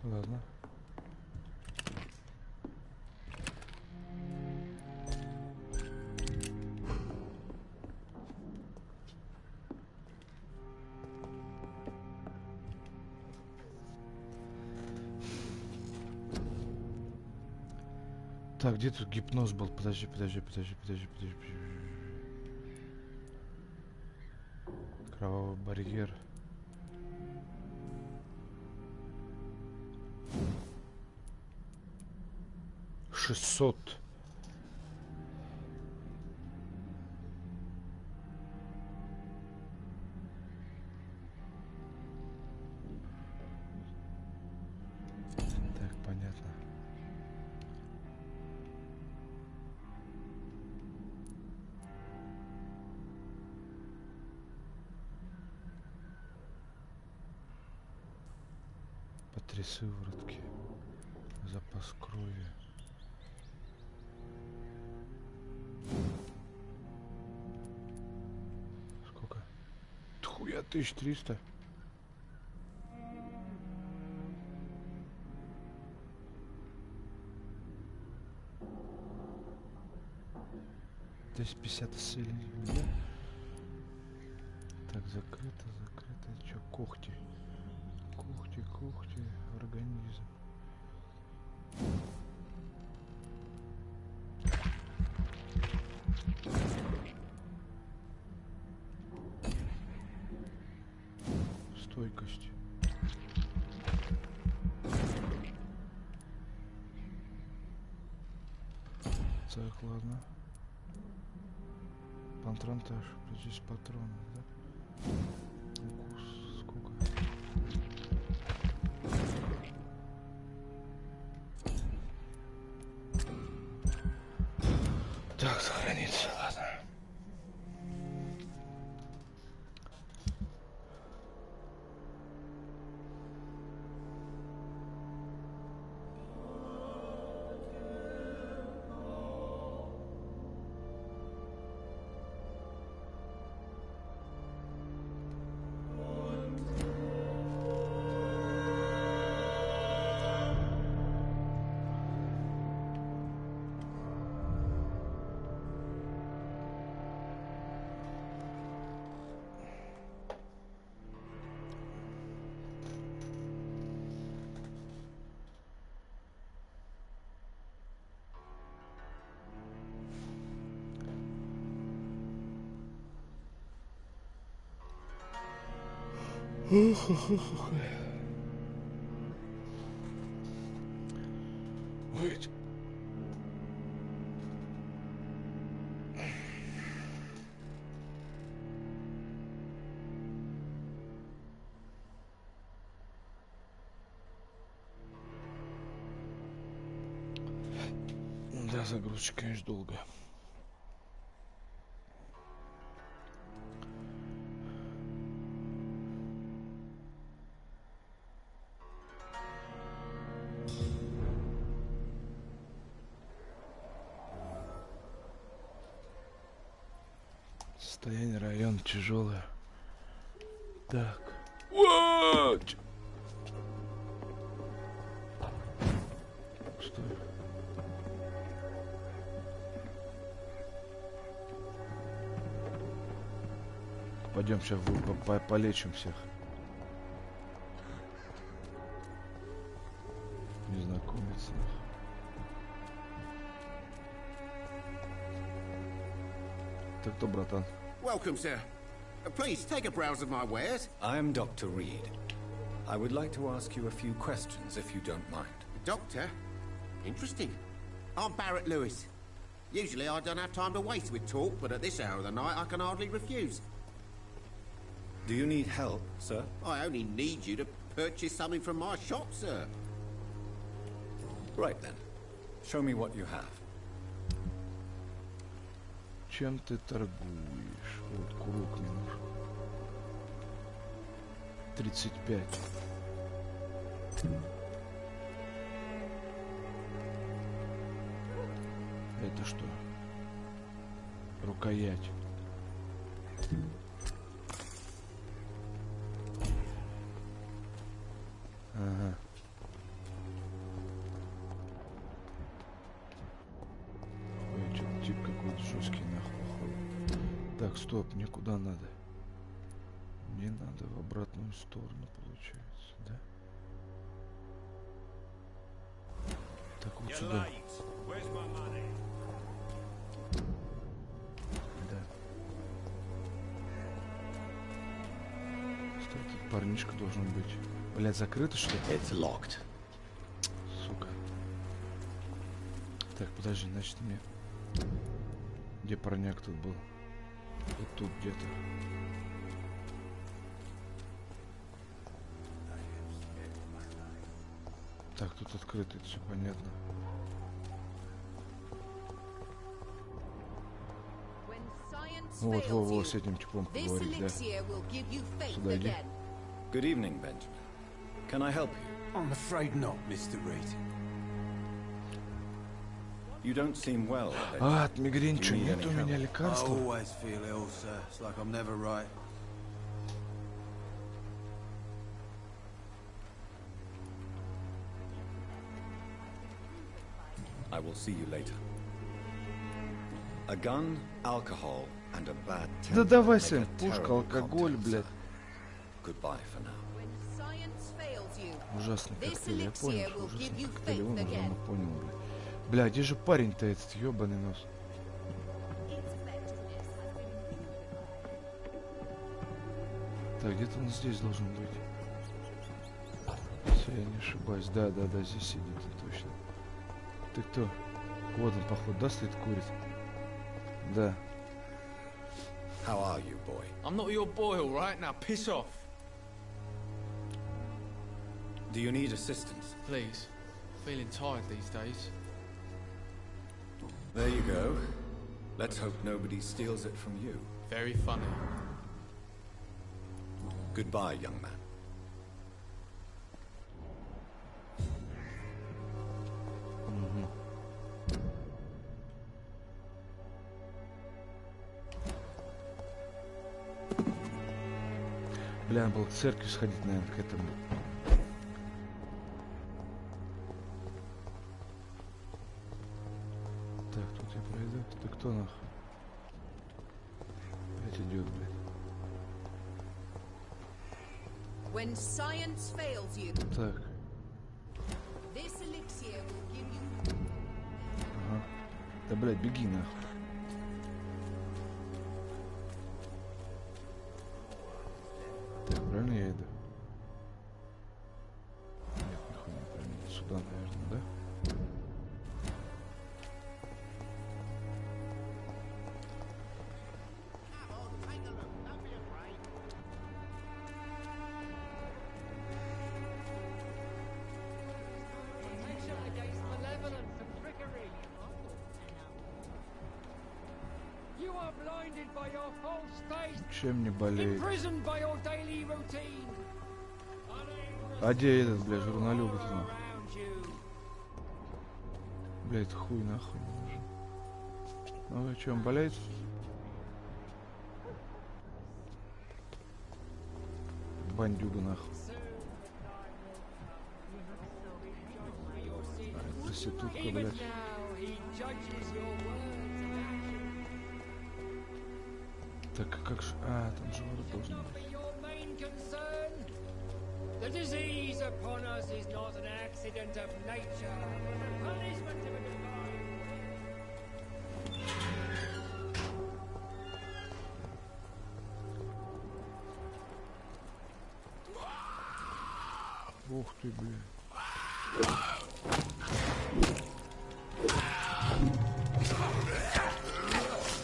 Ладно. Так, где тут гипноз был? Подожди. Кровавый барьер. $600. Так, понятно. По 3 сыворотки. Запас крови. Сколько? Хуя 1300. Здесь 50 исцелений, да? Так, закрыто. Чё, когти? Когти, организм. Стойкость. Так, ладно. Патронтаж. Здесь патроны, да? Укус. Сколько? Wait. Да, загрузочка, конечно, долго. Состояние района тяжелое. Так. Вот. Стой. Пойдем сейчас полечим всех. Незнакомец. Ты кто, братан? Welcome, sir. Please take a browse of my wares. I'm Dr. Reed. I would like to ask you a few questions, if you don't mind. Doctor? Interesting. I'm Barrett Lewis. Usually I don't have time to waste with talk, but at this hour of the night I can hardly refuse. Do you need help, sir? I only need you to purchase something from my shop, sir. Right then. Show me what you have. Чем ты торгуешь? Вот, курок мне нужен. 35. Это что? Рукоять. Ага. Ой, что-то тип какой-то жесткий, нахуй, походу. Так, стоп, мне куда надо? Мне надо в обратную сторону, получается, да? Так, вот сюда. Да. Стой, тут парнишка должен быть. Блядь, закрыто, что ли? It's locked. Сука. Так, подожди, значит мне... Где парняк тут был? Вот тут где-то. Так, тут открыто, это все понятно. Вот, во, с этим типом поговорить, да. Сюда иди. Good evening, Benjamin. Can I help you? I'm afraid not, Mr. Reed. You don't seem well. А, от мигрени что, нет у меня лекарства? I always feel ill, sir. It's like I'm never right. I will see you later. A gun, alcohol, and a bad temper. Да давай, Сэм, пушка, алкоголь, блядь. Goodbye for now. Ужасный коктейль, я понял, что ужасный коктейль, он уже понял, блядь. Бля, где же парень-то этот, ёбаный нос? Так, где-то он здесь должен быть. Если я не ошибаюсь. Да, здесь сидит он точно. Ты кто? Вот он, походу, да, стоит, курит? Да. How are you, boy? I'm not your boy, all right? Now piss off. Do you need assistance? Please. Feeling tired these days. There you go. Let's hope nobody steals it from you. Very funny. Goodbye, young man. Бля, надо было к церкви сходить, наверное, к этому. Так, тут я пройду. Ты кто, нахуй? Опять идет, блядь. When science fails you, так. This elixir will give you... Ага. Да, блядь, беги, нахуй. Так, правильно я иду? Чем не болеет? А где этот, блядь, журналюга-то? Блядь, хуй нахуй нужен. Ну а что, он болеет? Бандюга нахуй. Проститутка, блядь. Так, как же... А, там же ворот должен быть. The disease upon us is not an accident of nature, but the punishment of a divine. Ух ты, блин.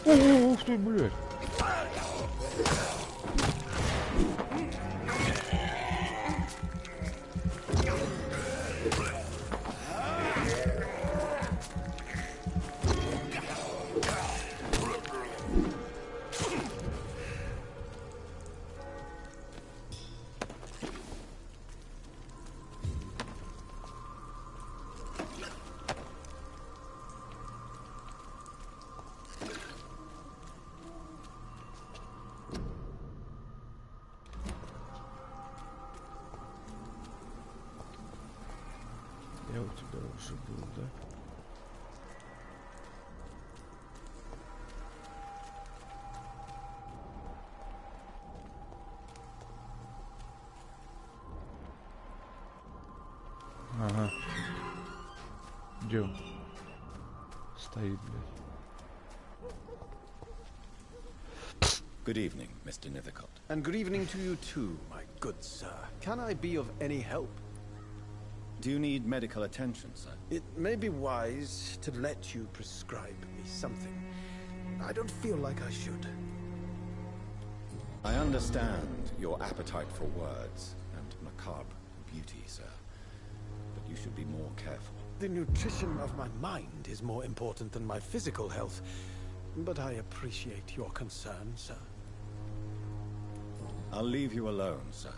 Ух ты, блядь. Я у тебя уже был, да? Ага. Где он? Стоит, блядь. Good evening, Mr. Nethercott. And good evening to you too, my good sir. Can I be of any help? Do you need medical attention, sir? It may be wise to let you prescribe me something. I don't feel like I should. I understand your appetite for words and macabre beauty, sir. But you should be more careful. The nutrition of my mind is more important than my physical health. But I appreciate your concern, sir. I'll leave you alone, sir.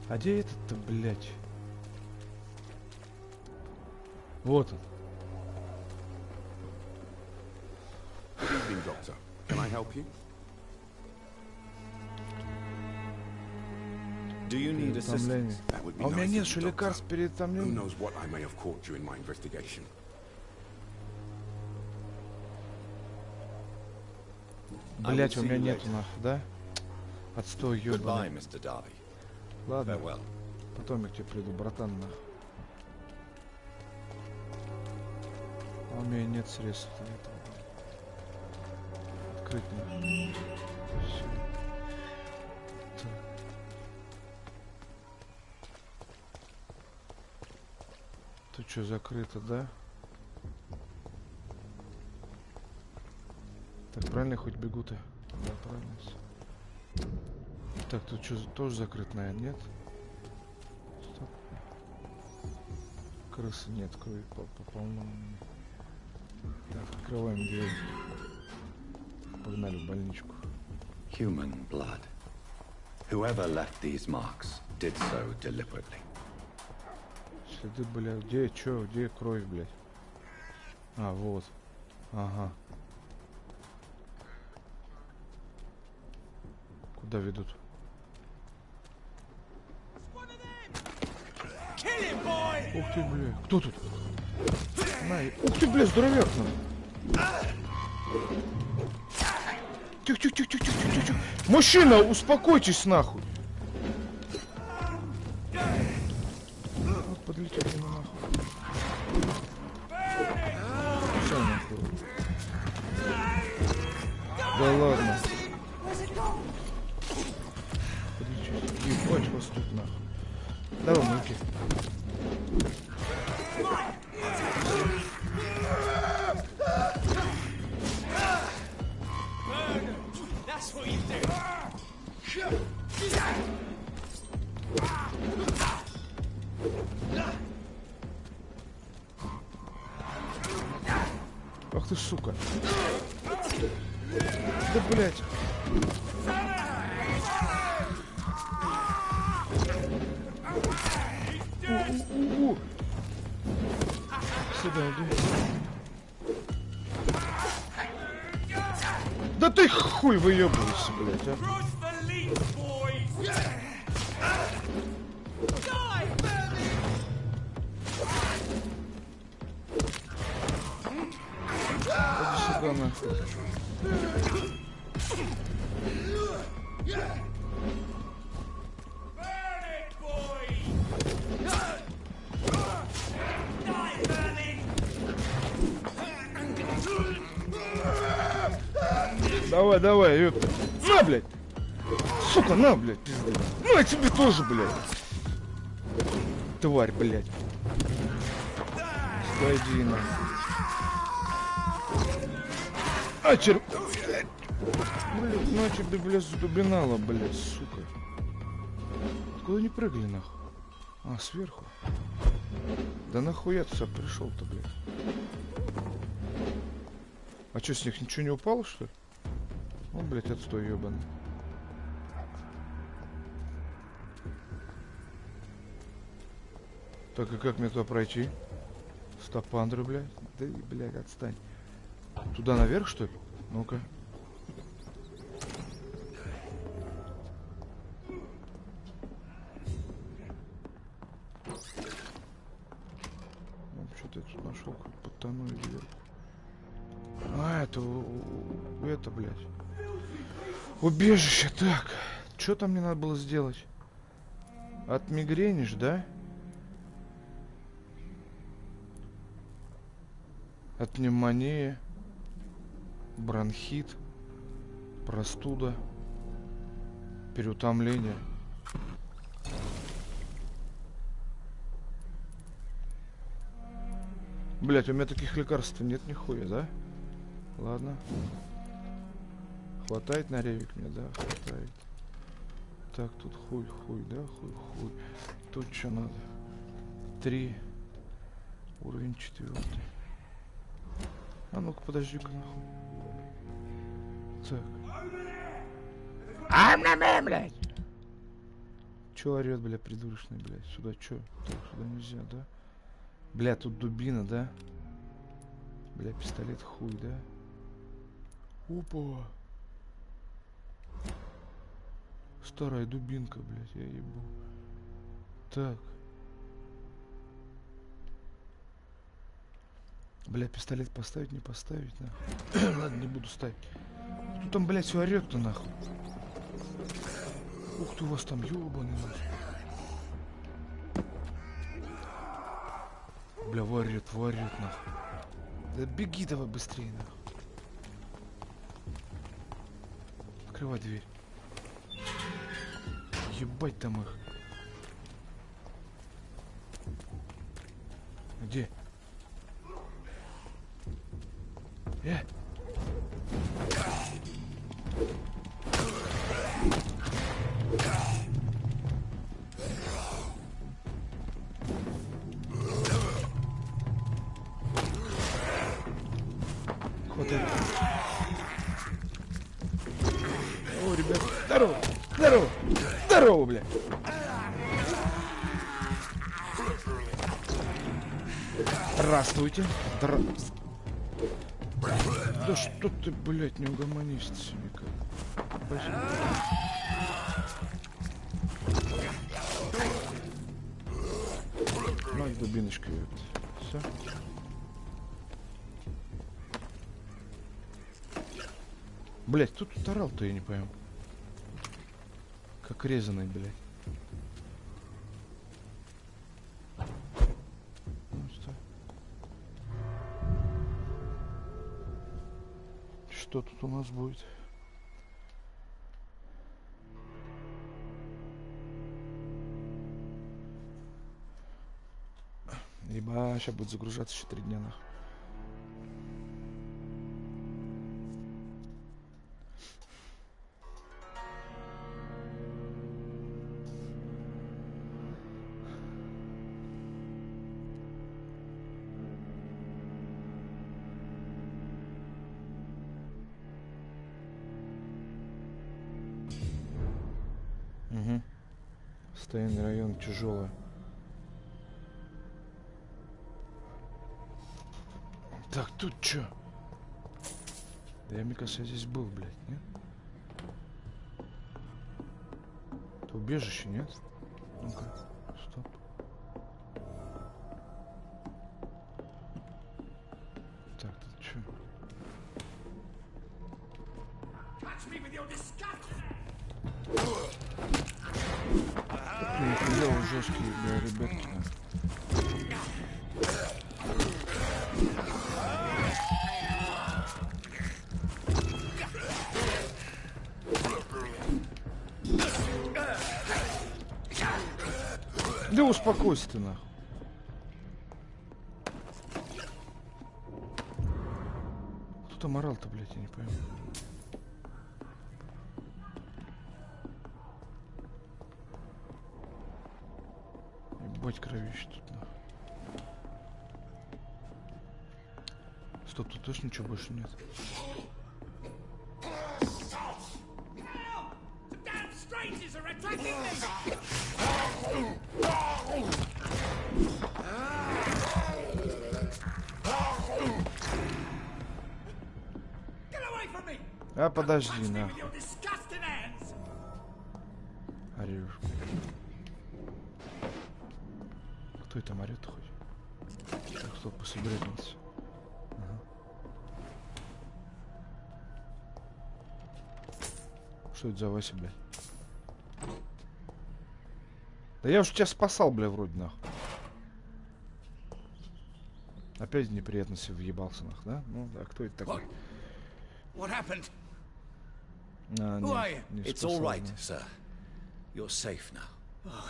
А где этот-то, блядь? Вот он. Good evening, Doctor. Can I help you? Do you need assistance? That would be А у меня nice нет of что you, лекарств перед Who томлением. knows what I may have caught during my investigation? Блять, у меня нету нахуй, да? Отстой, Goodbye, ёбаный. Mr. Darby. Ладно. Farewell. Потом я к тебе приду, братан, нахуй. А у меня нет средств для этого. Открыть нахуй. Всё. Так. Тут что, закрыто, да? Так, правильно я хоть бегу-то? Да, правильно всё. Так, тут что, тоже закрыт, наверное, нет? Стоп. Крысы нет, крови полно. Так, открываем дверь. Погнали в больничку. Human blood. Whoever left these marks did so deliberately. Следы, блядь. Где, чё, где кровь, блядь? А, вот. Ага. Куда ведут? Ух ты, бля. Кто тут? Ух ты, бля, здоровяк нам. Тихо. Мужчина, успокойтесь нахуй. Вот подлетел ему нахуй. Все нахуй. Да ладно. растут нахуй. Давай, мульки. That's what you do. Ах ты, сука. Да, блядь. Сюда иди. Да ты хуй выебывайся, блядь, а. Иди сюда, нахуй. Давай, давай, ёпта. На, блядь. Сука, на, блядь, пизда. На тебе тоже, блядь. Тварь, блядь. Стой, на. А, блядь, на тебе, блядь, задубинала, блядь, сука. Откуда не прыгали, нахуй? А, сверху. Да нахуя ты сюда пришел-то, блядь? А что, с них ничего не упало, что ли? О, блядь, отстой, ёбаный. Так, и как мне туда пройти? Стопандры, блядь. Да, блядь, отстань. Туда наверх, что ли? Ну-ка. Что-то я тут нашел, как потону и вверх. А, это, блядь. Убежище, так. Что там мне надо было сделать? От мигрени ж, да? От пневмонии. Бронхит. Простуда. Переутомление. Блять, у меня таких лекарств нет нихуя, да? Ладно. Хватает на ревик мне, да? Хватает. Так, тут хуй, да? Хуй. Тут что надо? 3. Уровень 4. А ну-ка, подожди-ка, нахуй. Так. Блядь! Чё орёт, бля, придурочный, блядь? Сюда чё? Так, сюда нельзя, да? Бля, тут дубина, да? Бля, пистолет хуй, да? Опа! Старая дубинка, блядь, я ебу. Так. Бля, пистолет поставить, не поставить, нахуй. Ладно, не буду ставить. Кто там, блядь, все орёт-то, нахуй? Ух ты, у вас там ёбаный, нахуй. Бля, варит, нахуй. Да беги давай быстрее, нахуй. Открывай дверь. Ебать там их. Где? Хватай. О, ребят, здорово, бля. Здравствуйте. Да что ты, блядь, не угомонишься никак. Ну, дубиночкой. Все. Блядь, тут тарал-то я не пойму. Как резаный, блядь. Что тут у нас будет? Ебать, сейчас будет загружаться еще 3 дня нахуй. Угу. Состояние района тяжелое. Так, тут чё? Да я, мне кажется, я здесь был, блядь, нет? Это убежище, нет? Ну-ка, стоп. Так, тут чё? Нихуя вы жесткие, бля, ребятки. Да успокойся ты нахуй. Кто там орал-то, блядь, я не пойму. Ебать кровище тут нахуй. Стоп, тут точно ничего больше нет. А подожди, нахуй. Орешь. Кто это там орет хоть? Так, стоп, пособеремся. Ага. Что это за Вася, блядь? Да я уж тебя спасал, бля, вроде, нахуй. Опять в неприятности въебался, нахуй, да? Ну, да, кто это такой? What happened? А, Who are you? не It's спасал, all right, да. sir. You're safe now. Oh,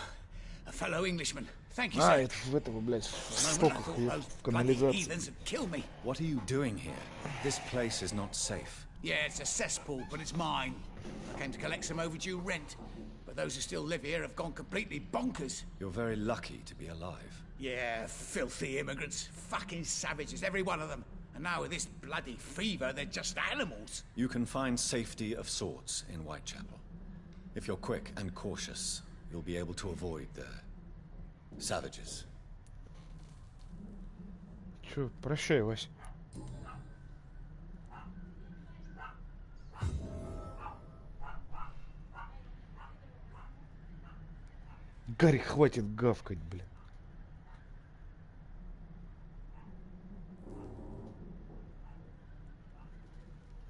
a fellow Englishman. Thank you, А, sir. это в этого, блядь, в For a moment I стоках, thought в those bloody канализации. heathens would kill me. What are you doing here? This place is not safe. Yeah, it's a cesspool, but it's mine. I came to collect some overdue rent, but those who still live here have gone completely bonkers. You're very lucky to be alive. Yeah, filthy immigrants. Fucking savages, every one of them. And now with this bloody fever, they're just animals. You can find safety of sorts in Whitechapel. If you're quick and cautious, you'll be able to avoid the savages. Чё, прощай, Вась. Гарри, хватит гавкать, бля.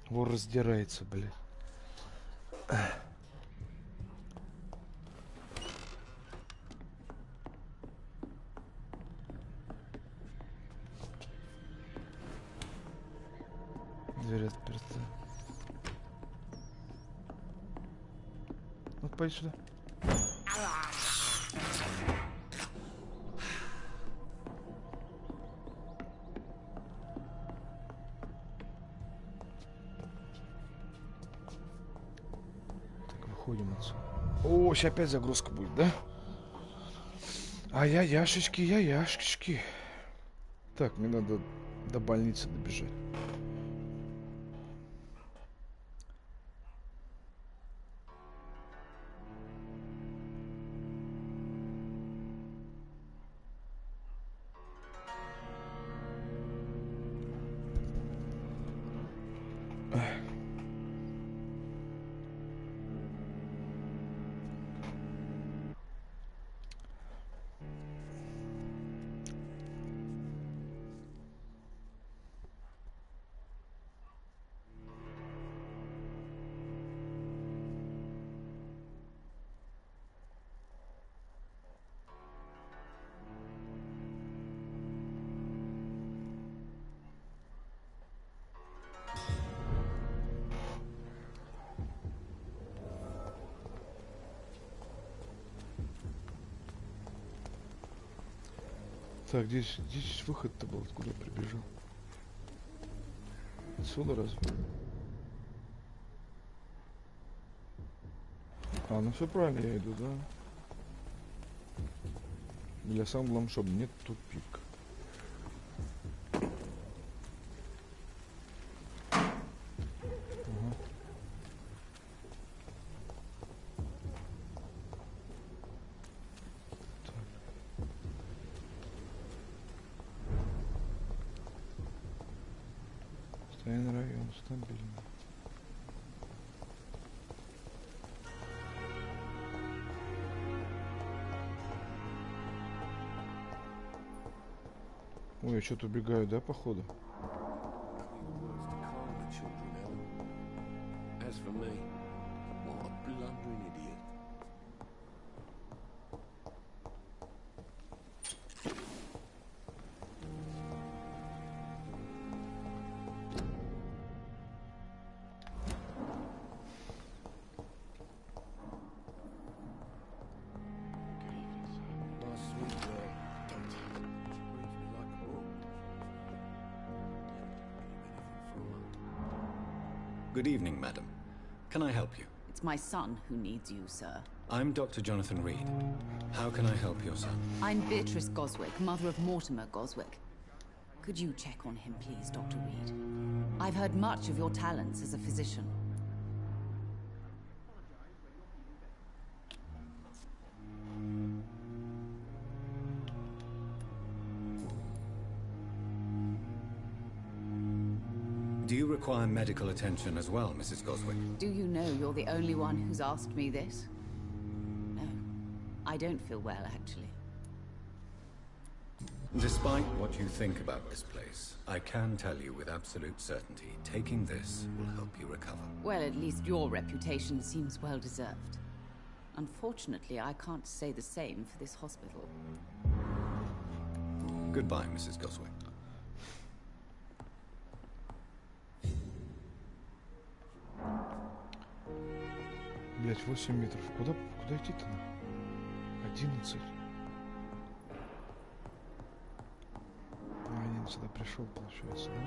Вор раздирается, бля. Дверь отперта. Ну, пойди сюда. Так, выходим отсюда. О, сейчас опять загрузка будет, да? А яшечки, яшечки. Так, мне надо до больницы добежать. Так, здесь выход-то был, откуда я прибежал. Отсюда разве? А, ну все правильно я иду, да? Для самого главного, чтобы нет тупик. Ага. Строительный район, стабильно. Ой, я что-то убегаю, да, походу? As for me, what a blundering idiot. Good evening, madam. Can I help you? It's my son who needs you, sir. I'm Dr. Jonathan Reed. How can I help your son? I'm Beatrice Goswick, mother of Mortimer Goswick. Could you check on him, please, Dr. Reed? I've heard much of your talents as a physician. Do you require medical attention as well, Mrs. Goswick? Do you know you're the only one who's asked me this? No, I don't feel well, actually. Despite what you think about this place, I can tell you with absolute certainty, taking this will help you recover. Well, at least your reputation seems well deserved. Unfortunately, I can't say the same for this hospital. Goodbye, Mrs. Goswick. Блять, 8 метров. Куда идти-то? 11. А, я сюда пришел, получается, да?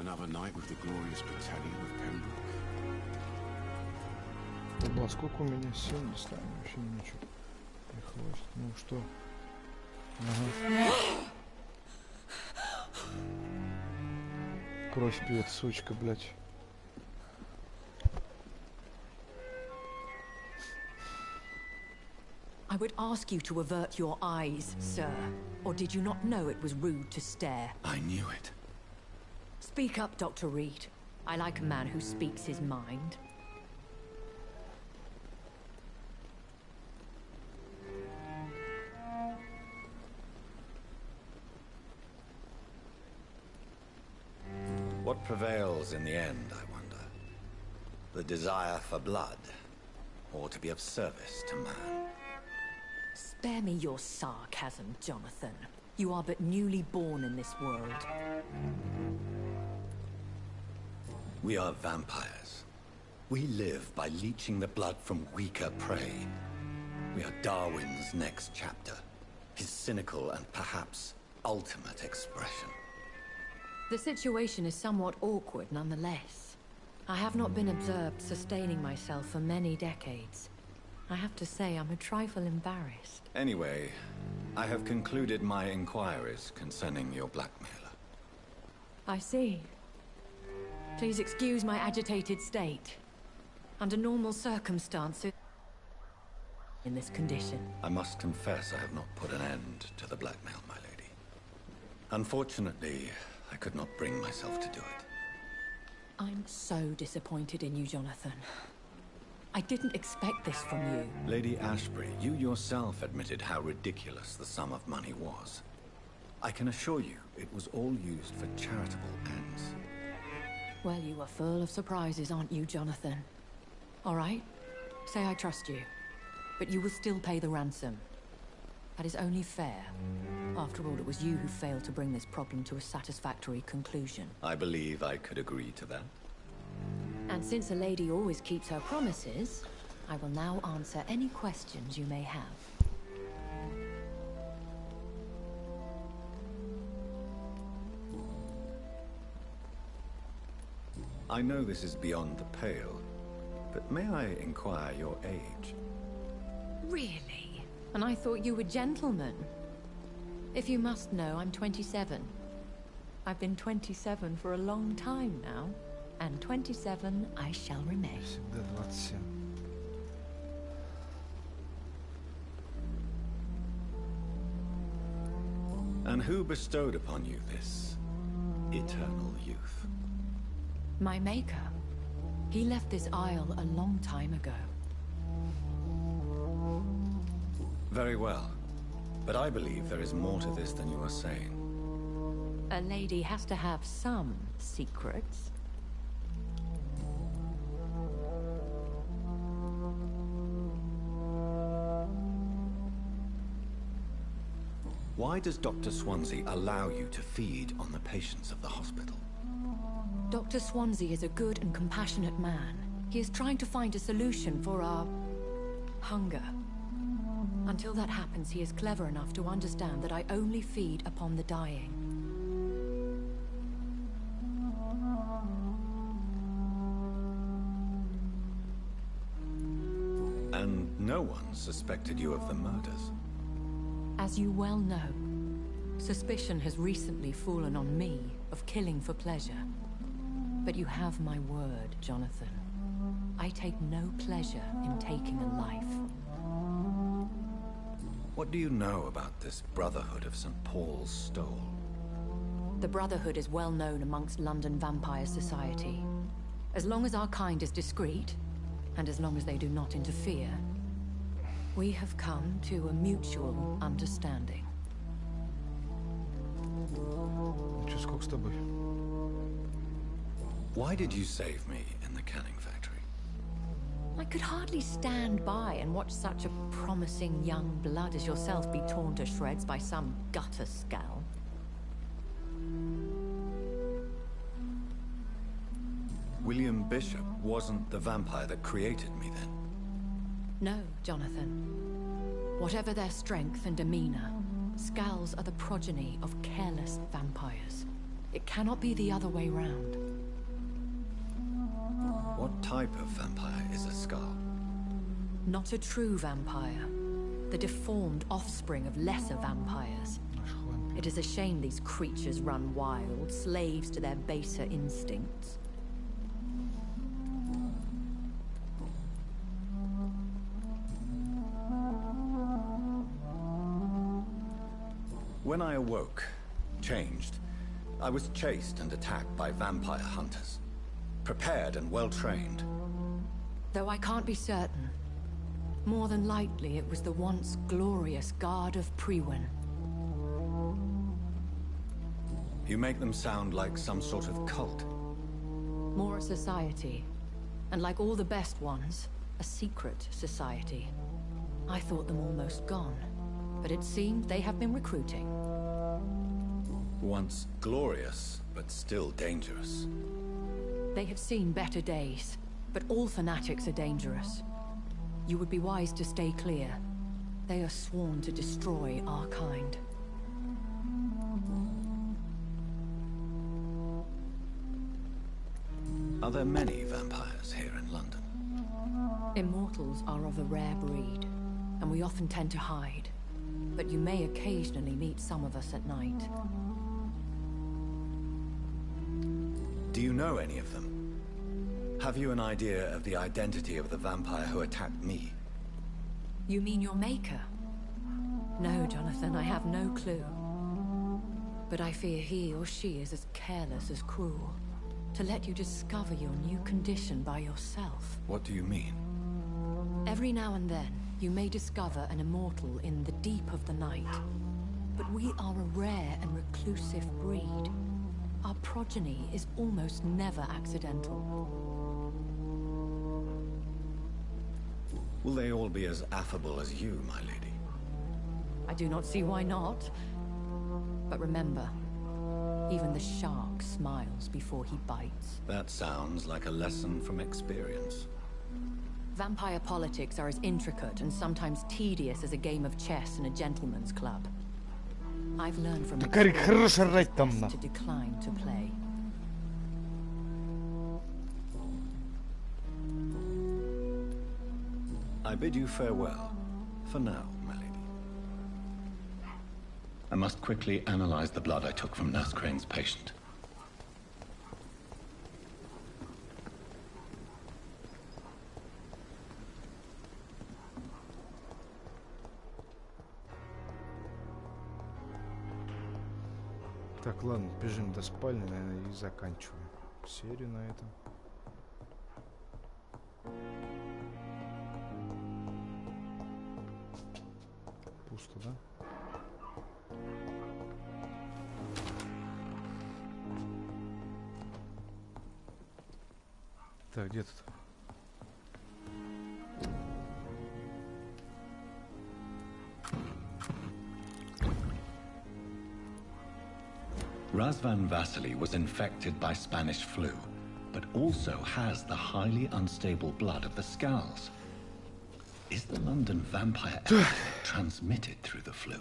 Another night with the glorious battalion of Pembroke. Оба, сколько у меня сил, не знаю, вообще ничего не хватит. Ну что? Ага. Кровь пьет, сучка, блядь. I would ask you to avert your eyes, sir. Or did you not know it was rude to stare? I knew it. Speak up, Dr. Reed. I like a man who speaks his mind. What prevails in the end, I wonder? The desire for blood, or to be of service to man? Spare me your sarcasm, Jonathan. You are but newly born in this world. We are vampires. We live by leeching the blood from weaker prey. We are Darwin's next chapter, his cynical and perhaps ultimate expression. The situation is somewhat awkward nonetheless. I have not been observed sustaining myself for many decades. I have to say I'm a trifle embarrassed. Anyway, I have concluded my inquiries concerning your blackmailer. I see. Please excuse my agitated state. Under normal circumstances, in this condition. I must confess I have not put an end to the blackmail, my lady. Unfortunately, I could not bring myself to do it. I'm so disappointed in you, Jonathan. I didn't expect this from you. Lady Ashbury, you yourself admitted how ridiculous the sum of money was. I can assure you, it was all used for charitable ends. Well, you are full of surprises, aren't you, Jonathan? All right, say I trust you. But you will still pay the ransom. That is only fair. After all, it was you who failed to bring this problem to a satisfactory conclusion. I believe I could agree to that. And since a lady always keeps her promises, I will now answer any questions you may have. I know this is beyond the pale, but may I inquire your age? Really? And I thought you were gentlemen. If you must know, I'm 27. I've been 27 for a long time now, and 27 I shall remain. And who bestowed upon you this eternal youth? My maker. He left this isle a long time ago. Very well. But I believe there is more to this than you are saying. A lady has to have some secrets. Why does Dr. Swansea allow you to feed on the patients of the hospital? Dr. Swansea is a good and compassionate man. He is trying to find a solution for our hunger. Until that happens, he is clever enough to understand that I only feed upon the dying. And no one suspected you of the murders? As you well know, suspicion has recently fallen on me of killing for pleasure. But you have my word, Jonathan. I take no pleasure in taking a life. What do you know about this Brotherhood of St. Paul's Stole? The Brotherhood is well known amongst London Vampire Society. As long as our kind is discreet, and as long as they do not interfere, we have come to a mutual understanding. Why did you save me in the canning factory? I could hardly stand by and watch such a promising young blood as yourself be torn to shreds by some gutter scowl. William Bishop wasn't the vampire that created me then? No, Jonathan. Whatever their strength and demeanor, Scowls are the progeny of careless vampires. It cannot be the other way round. What type of vampire is a Scowl? Not a true vampire. The deformed offspring of lesser vampires. It is a shame these creatures run wild, slaves to their baser instincts. When I awoke, changed, I was chased and attacked by vampire hunters. Prepared and well-trained. Though I can't be certain. More than likely, it was the once glorious Guard of Priwen. You make them sound like some sort of cult. More a society. And like all the best ones, a secret society. I thought them almost gone. But it seemed they have been recruiting. Once glorious, but still dangerous. They have seen better days, but all fanatics are dangerous. You would be wise to stay clear. They are sworn to destroy our kind. Are there many vampires here in London? Immortals are of a rare breed, and we often tend to hide. But you may occasionally meet some of us at night. Do you know any of them? Have you an idea of the identity of the vampire who attacked me? You mean your maker? No, Jonathan, I have no clue. But I fear he or she is as careless as cruel. To let you discover your new condition by yourself. What do you mean? Every now and then, you may discover an immortal in the deep of the night. But we are a rare and reclusive breed. Our progeny is almost never accidental. Will they all be as affable as you, my lady? I do not see why not. But remember, Even the shark smiles before he bites. That sounds like a lesson from experience. Vampire politics are as intricate and sometimes tedious as a game of chess in a gentleman's club. I've learned from experience to decline to play. I bid you farewell. For now, my lady. I must quickly analyze the blood I took from Nurse Crane's patient. Так, ладно, бежим до спальни, наверное, и заканчиваем серию на этом. Пусто, да? Так, где тут? Razvan Vasily was infected by Spanish flu, but also has the highly unstable blood of the Skulls. Is the London vampire epidemic transmitted through the flu?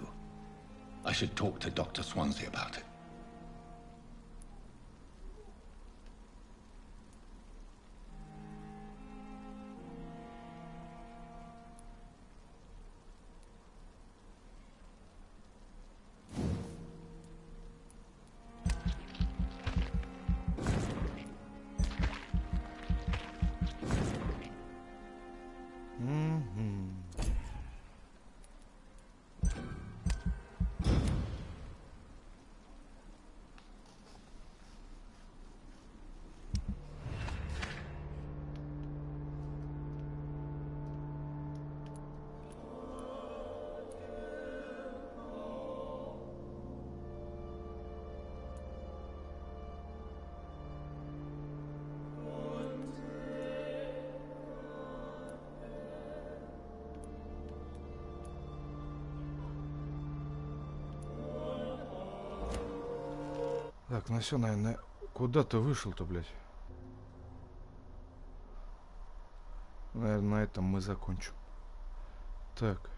I should talk to Dr. Swansea about it. Так, ну все, наверное, куда ты вышел-то, блядь? Наверное, на этом мы закончим. Так.